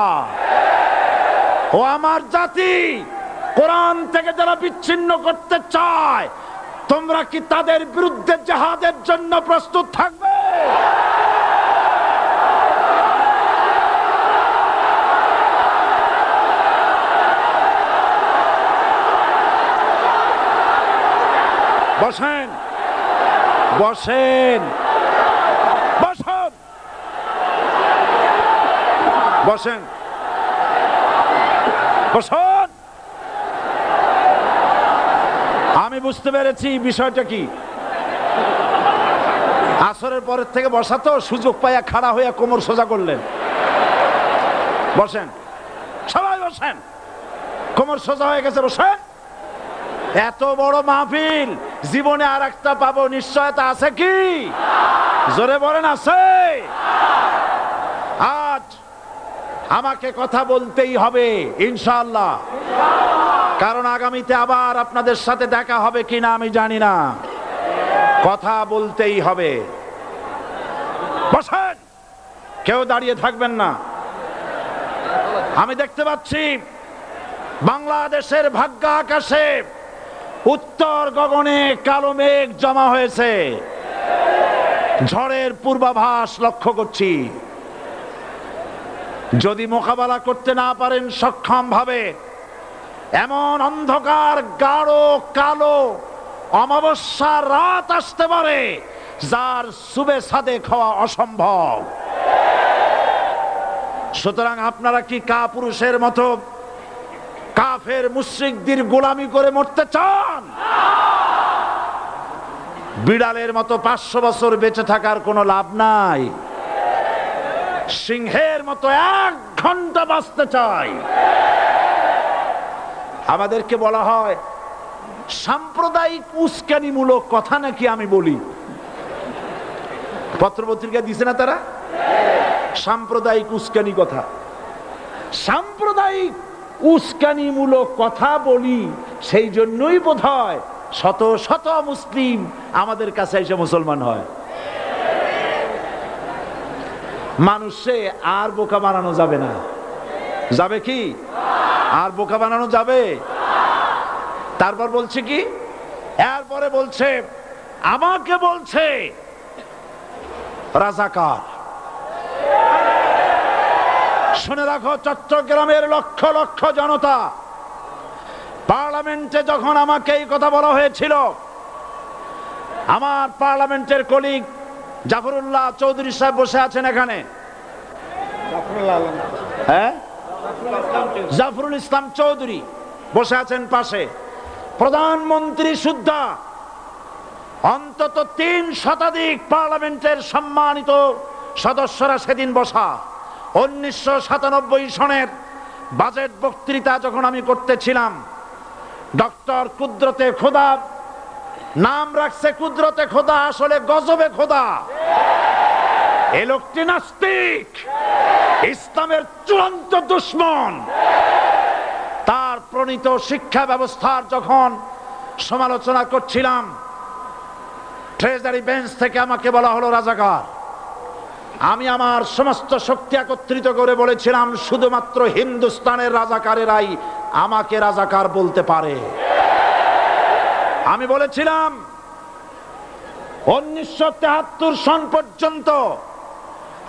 ও আমার জাতি, কোরআন থেকে যারা বিচ্ছিন্ন করতে চায়, তোমরা কি তাদের বিরুদ্ধে জিহাদের জন্য প্রস্তুত থাকবে? বসেন, বসেন, বসেন, বসেন, বসেন। আমি বুঝতে পেরেছি বিষয়টা কি। আসরের পরের থেকে বসা তো, সুযোগ পাইয়া খাড়া হইয়া কোমর সোজা করলেন। বসেন, সবাই বসেন, কোমর সোজা হয়ে গেছে, বসেন। এত বড় মাহফিল, জীবনে আর একটা পাবো নিশ্চয়তা আছে কি? জোরে বলেন, আছে? আজ আমাকে কথা বলতেই হবে ইনশাআল্লাহ, কারণ আগামীতে আবার আপনাদের সাথে দেখা হবে কিনা আমি জানি না। কথা বলতেই হবে। বসেন, কেউ দাঁড়িয়ে থাকবেন না। আমি দেখতে পাচ্ছি বাংলাদেশের ভাগ্য আকাশে উত্তর গগনে কালো মেঘ জমা হয়েছে, ঝড়ের পূর্বাভাস লক্ষ্য করছি। যদি মোকাবেলা করতে না পারেন সক্ষম ভাবে, এমন অন্ধকার গাঢ় কালো অমাবস্যার রাত আসতে পারে যার সুবে সাদেক হওয়া অসম্ভব। সুতরাং আপনারা কি কাপুরুষের মতো কাফের মুশরিকদের গোলামি করে মরতে চান? বিড়ালের মতো 500 বছর বেঁচে থাকার কোনো লাভ নাই। সিংহের মতো 1 ঘন্টা বাঁচতে চাই। আমাদেরকে বলা হয় সাম্প্রদায়িক উস্কানিমূলক কথা নাকি আমি বলি। পত্রপত্রিকা দিছে না তারা? সাম্প্রদায়িক উস্কানি কথা। সাম্প্রদায়িক উস্কানিমূলক কথা বলি, সেই জন্যই বোধহয় শত শত মুসলিম আমাদের কাছে এসে মুসলমান হয়। মানুষে আর বোকা বানানো যাবে না। যাবে কি? আর বোকা বানানো যাবে? তারপর বলছে কি? এরপরে বলছে, আমাকে বলছে রাজাকার। শুনে রাখো চট্টগ্রামের লক্ষ লক্ষ জনতা, পার্লামেন্টে যখন আমাকে এই কথা বলা হয়েছিল, আমার পার্লামেন্টের কলিগ জাফরুল্লাহ চৌধুরী সাহেব বসে আছেন এখানে। হ্যাঁ, জাফরুল ইসলাম চৌধুরী বসে আছেন পাশে। প্রধানমন্ত্রী সুদ্ধা, অন্তত 3 শতাধিক পার্লামেন্টের সম্মানিত সদস্যরা সেদিন বসা। 1997 সনের বাজেট বক্তৃতা যখন আমি করতেছিলাম, ডক্টর কুদরতে খোদা, নাম রাখছে কুদরতে খোদা, আসলে গজবে খোদা। এই লোকটি নাস্তিক, ইসলামের চূড়ান্ত দুশমন। তার প্রণীত শিক্ষা ব্যবস্থার যখন সমালোচনা করছিলাম, ট্রেজারি বেঞ্চ থেকে আমাকে বলা হলো রাজাকার। আমি আমার সমস্ত শক্তি একত্রিত করে বলেছিলাম, শুধুমাত্র হিন্দুস্তানের রাজাকারেরাই আমাকে রাজাকার বলতে পারে। আমি বলেছিলাম 1973 সন পর্যন্ত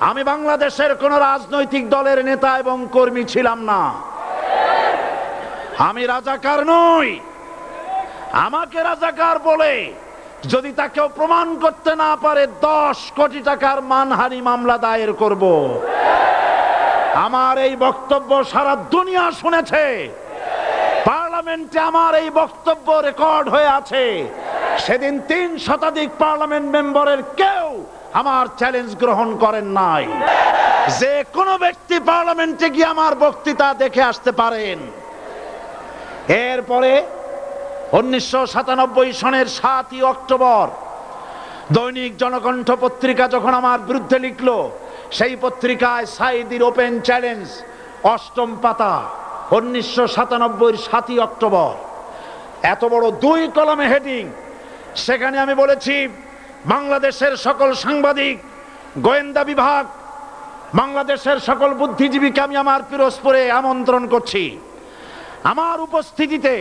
আমি বাংলাদেশের কোন রাজনৈতিক দলের নেতা এবং কর্মী ছিলাম না। আমি রাজাকার নই। আমাকে রাজাকার বলে যদি তাকেও প্রমাণ করতে না পারে, 10 কোটি টাকার মানহানি মামলা দায়ের করব। আমার এই বক্তব্য সারা দুনিয়া শুনেছে। পার্লামেন্টে আমার এই বক্তব্য রেকর্ড হয়ে আছে। সেদিন 3 শতাধিক পার্লামেন্ট মেম্বারের কেউ আমার চ্যালেঞ্জ গ্রহণ করেন নাই। যে কোনো ব্যক্তি পার্লামেন্টে গিয়ে আমার বক্তৃতা দেখে আসতে পারেন। এরপরে 1997 সনের 7ই অক্টোবর দৈনিক জনকণ্ঠ পত্রিকা যখন আমার বিরুদ্ধে লিখলো, সেই পত্রিকায় সাইদির ওপেন চ্যালেঞ্জ 8ম পাতা, 1997 7ই অক্টোবর, এত বড় 2 কলমে হেডিং। সেখানে আমি বলেছি, বাংলাদেশের সকল সাংবাদিক, গোয়েন্দা বিভাগ, বাংলাদেশের সকল বুদ্ধিজীবীকে আমি আমার পিরোজপুরে আমন্ত্রণ করছি। আমার উপস্থিতিতে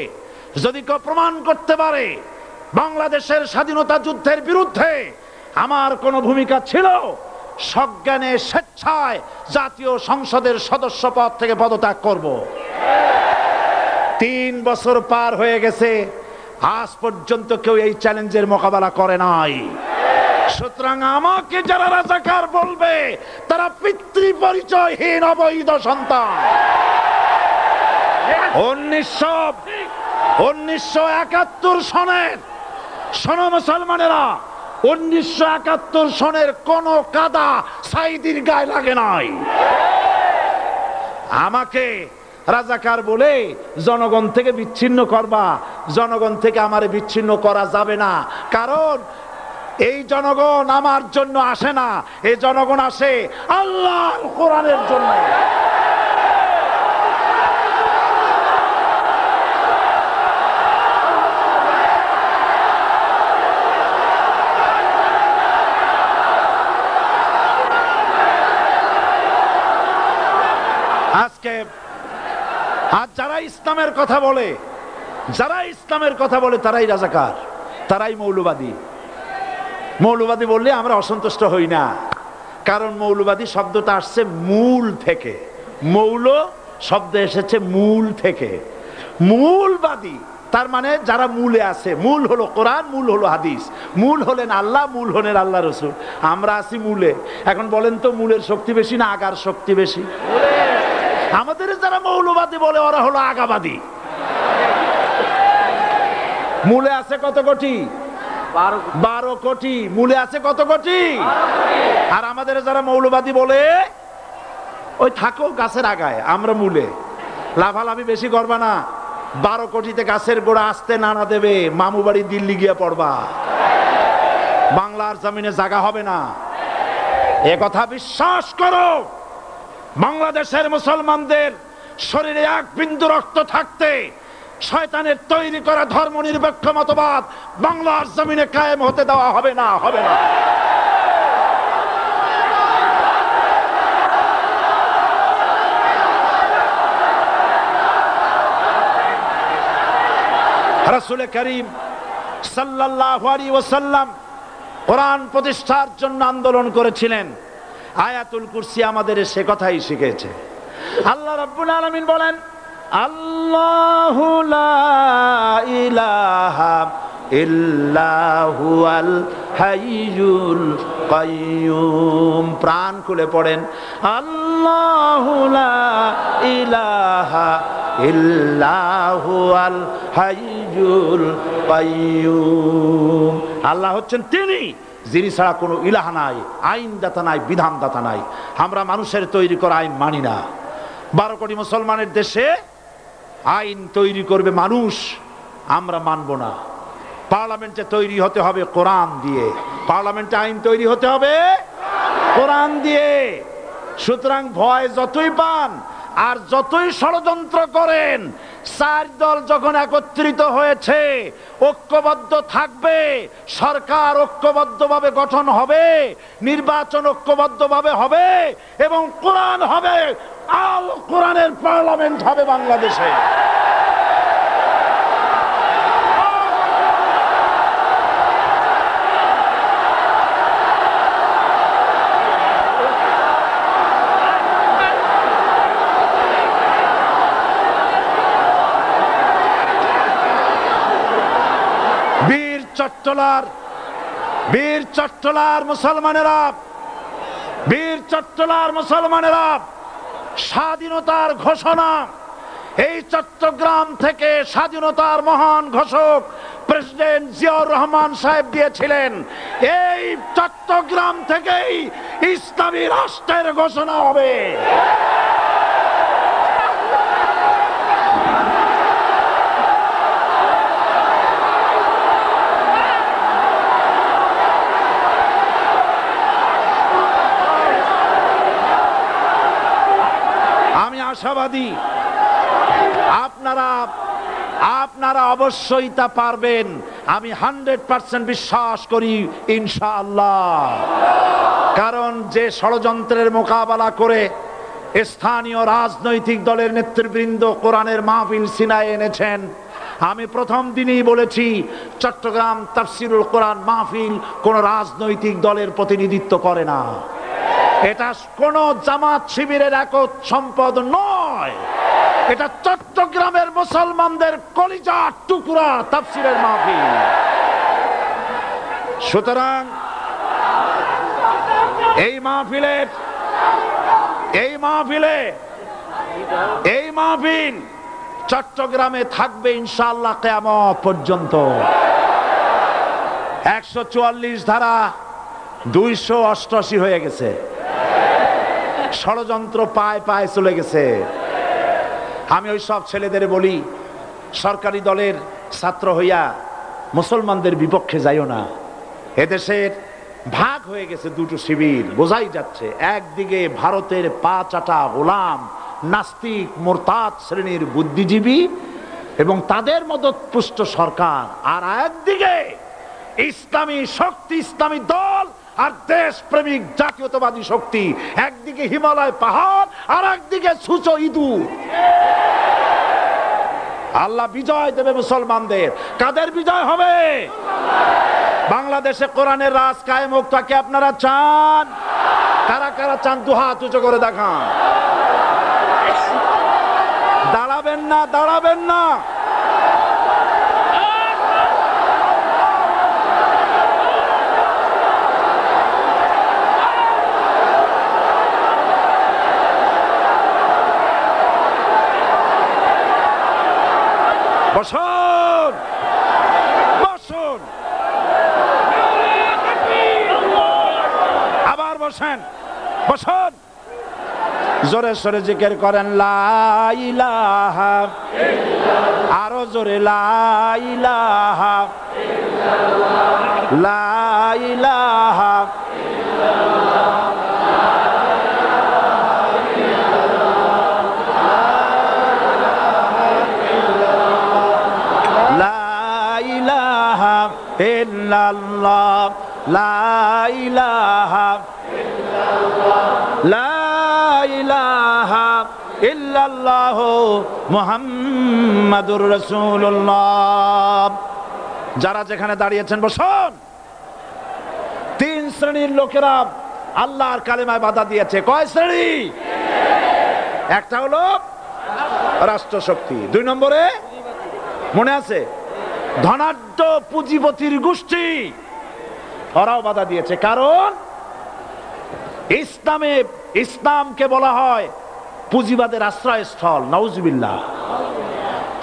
যদি কেউ প্রমাণ করতে পারে বাংলাদেশের স্বাধীনতা যুদ্ধের বিরুদ্ধে আমার কোনো ভূমিকা ছিল, সজ্ঞানে স্বেচ্ছায় জাতীয় সংসদের সদস্য পদ থেকে পদত্যাগ করব। 3 বছর পার হয়ে গেছে, আজ পর্যন্ত কেউ এই চ্যালেঞ্জের মোকাবেলা করে নাই। সুতরাং আমাকে যারা রাজাকার বলবে, তারা পিতৃ পরিচয়হীন অবৈধ সন্তান। 1971 সনের, শোনো মুসলমানেরা, 1971 সনের কোন কাদা সাইদির গায়ে লাগে নাই। আমাকে রাজাকার বলে জনগণ থেকে বিচ্ছিন্ন করবা, জনগণ থেকে আমারে বিচ্ছিন্ন করা যাবে না। কারণ এই জনগণ আমার জন্য আসে না, এই জনগণ আসে আল্লাহর কোরআনের জন্য। আজকে আর যারা ইসলামের কথা বলে, যারা ইসলামের কথা বলে তারাই রাজাকার, তারাই মৌলবাদী। মৌলবাদী বললে আমরা অসন্তুষ্ট হই না, কারণ মৌলবাদী শব্দটা আসছে মূল থেকে। মৌল শব্দ এসেছে মূল থেকে। মূলবাদী তার মানে যারা মূলে আছে। মূল হলো কোরআন, মূল হলো হাদিস, মূল হলেন আল্লাহ, মূল হলেন আল্লাহ রসুল। আমরা আছি মূলে। এখন বলেন তো মূলের শক্তি বেশি না আগার শক্তি বেশি? আমাদের যারা মৌলবাদী বলে ওরা হলো আগাবাদী। মূলে আছে কত কোটি? 12 কোটি। মূলে আছে কত কোটি? আর আমাদের যারা মৌলবাদী বলে ওই থাকো গাছের আগায়, আমরা মূলে। লাফালাফি বেশি করবা না, 12 কোটিতে গাছের গোড়া আসতে নানা দেবে, মামু বাড়ি দিল্লি গিয়ে পড়বা, বাংলার জমিনে জায়গা হবে না। এ কথা বিশ্বাস করো। বাংলাদেশের মুসলমানদের শরীরে এক বিন্দু রক্ত থাকতে শয়তানের তৈরি করা ধর্ম নিরপেক্ষ মতবাদ বাংলার জমিনে কায়েম হতে দেওয়া হবে না, হবে না। রাসূল করিম সাল্লাল্লাহু আলাইহি ওয়াসাল্লাম কোরআন প্রতিষ্ঠার জন্য আন্দোলন করেছিলেন। আয়াতুল কুরসি আমাদের সে কথাই শিখেছে। আল্লাহ রাব্বুল আলামিন বলেন, আল্লাহু লা ইলাহা ইল্লা হুয়াল হাইয়ুল কাইয়ুম। প্রাণ খুলে পড়েন, আল্লাহু লা ইলাহা ইল্লা হুয়াল হাইয়ুল কাইয়ুম। আল্লাহ হচ্ছেন তিনি যিনি ছাড়া কোনো ইলাহ নাই, আইনদাতা নাই, বিধানদাতা নাই। আমরা মানুষের তৈরি করা আইন মানি না। 12 কোটি মুসলমানের দেশে আইন তৈরি করবে মানুষ, আমরা মানব না। পার্লামেন্টে তৈরি হতে হবে কোরআন দিয়ে, পার্লামেন্টে আইন তৈরি হতে হবে কোরআন দিয়ে। সুতরাং ভয় যতই পান আর যতই ষড়যন্ত্র করেন, 4 দল যখন একত্রিত হয়েছে, ঐক্যবদ্ধ থাকবে, সরকার ঐক্যবদ্ধভাবে গঠন হবে, নির্বাচন ঐক্যবদ্ধভাবে হবে এবং কোরআন হবে, আল কোরআনের পার্লামেন্ট হবে বাংলাদেশে। বীর চট্টলার মুসলমানেরা, বীর চট্টলার মুসলমানেরা স্বাধীনতার ঘোষণা এই চট্টগ্রাম থেকে স্বাধীনতার মহান ঘোষক প্রেসিডেন্ট জিয়াউর রহমান সাহেব দিয়েছিলেন। এই চট্টগ্রাম থেকেই ইসলামী রাষ্ট্রের ঘোষণা হবে। আশাবাদী আপনারা অবশ্যই তা পারবেন। আমি 100% বিশ্বাস করি ইনশাআল্লাহ। কারণ যে ষড়যন্ত্রের মোকাবেলা করে স্থানীয় রাজনৈতিক দলের নেতৃবৃন্দ কোরআনের মাহফিল সিনায় এনেছেন, আমি প্রথম দিনই বলেছি চট্টগ্রাম তাফসিরুল কোরআন মাহফিল কোন রাজনৈতিক দলের প্রতিনিধিত্ব করে না। এটা কোন জামাত শিবিরের একক সম্পদ নয়, এটা চট্টগ্রামের মুসলমানদের কলিজার টুকরা তাফসিরের মাহফিল। সুতরাং এই মাহফিল চট্টগ্রামে থাকবে ইনশাআল্লাহ কিয়ামত পর্যন্ত। 144 ধারা 288 হয়ে গেছে, ষড়যন্ত্র পায় পায় চলে গেছে। আমি ওই সব ছেলেদের বলি, সরকারি দলের ছাত্র হইয়া মুসলমানদের বিপক্ষে যাইও না। এদেশের ভাগ হয়ে গেছে দুটো শিবির, বোঝাই যাচ্ছে। একদিকে ভারতের পা চাটা গোলাম নাস্তিক মোরতাদ শ্রেণীর বুদ্ধিজীবী এবং তাদের মদতপুষ্ট সরকার, আর একদিকে ইসলামী শক্তি, ইসলামী দল আর দেশ প্রেমিক জাতীয়তাবাদী শক্তি। একদিকে হিমালয় পাহাড় আর একদিকে সূচো ইঁদুর। আল্লাহ বিজয় দেবে মুসলমানদের। কাদের বিজয় হবে? বাংলাদেশে কোরআনের রাজ কায়েম হোক, তাকে আপনারা চান? কারা কারা চান দু হাত উঁচু করে দেখান। দাঁড়াবেন না, দাঁড়াবেন না। বসুন, বসুন, আবার বসেন, বসুন। জোরে সোরে জিকির করেন লা ইলাহা ইল্লাল্লাহ, আরো জোরে লা ইলাহা ইল্লাল্লাহ, লা ইলাহা ইল্লাল্লাহ, ইল্লাল্লাহ, লা ইলাহা ইল্লাল্লাহ, লা ইলাহা ইল্লাল্লাহ মুহাম্মাদুর রাসূলুল্লাহ। যারা যেখানে দাঁড়িয়েছেন বসুন। তিন শ্রেণীর লোকেরা আল্লাহর কালেমায় বাধা দিয়েছে। কয় শ্রেণী? একটা হলো রাষ্ট্রশক্তি, 2 নম্বরে মনে আছে ধনাঢ্য পুঁজিপতির গোষ্ঠী, ওরাও বাধা দিয়েছে। কারণ ইসলামকে বলা হয় পুঁজিবাদের আশ্রয়স্থল। নাউজুবিল্লাহ।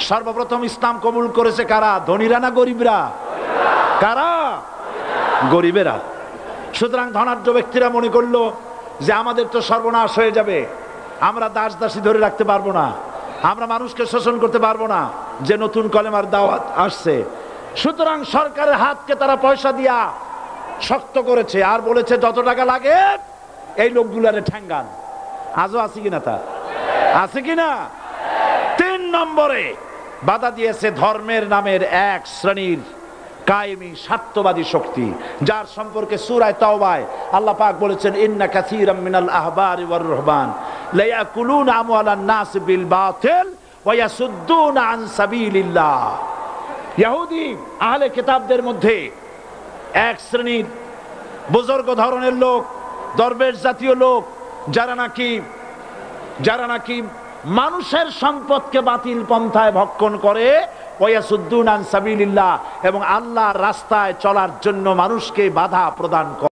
সর্বপ্রথম ইসলাম কবুল করেছে কারা? ধনীরা না গরিবরা? কারা? গরিবেরা। সুতরাং ধনাঢ্য ব্যক্তিরা মনে করলো যে আমাদের তো সর্বনাশ হয়ে যাবে, আমরা দাস দাসী ধরে রাখতে পারবো না, আমরা মানুষকে শোষণ করতে পারবো না, যে নতুন কলেমার দাওয়াত আসছে। সুতরাং সরকারের হাতকে তারা পয়সা দিয়া শক্ত করেছে আর বলেছে যত টাকা লাগে এই লোকগুলারে ঠ্যাঙ্গান। আজও আছে কিনা? তা আছে কিনা? 3 নম্বরে বাধা দিয়েছে ধর্মের নামের এক শ্রেণীর কায়েমি স্বার্থবাদী শক্তি, যার সম্পর্কে সূরা তাওবায় আল্লাহ পাক বলেছেন ইন্না কাসীরাম মিনাল আহবারি ওয়ার রুহবান লা ইয়াকুলুনা আমওয়ালান নাস বিল বাতিল ওয়া ইয়াসুদ্দুনা আন সাবিলিল্লাহ। ইহুদি আহলে কিতাবদের মধ্যে এক শ্রেণীর বুজুর্গ ধরনের লোক, দরবেশ জাতীয় লোক, যারা নাকি মানুষের সম্পদকে বাতিল পন্থায় ভক্ষণ করে, ওয়ায়াসুদ্দুনা আন সাবিলিল্লাহ, এবং আল্লাহর রাস্তায় চলার জন্য মানুষকে বাধা প্রদান করে।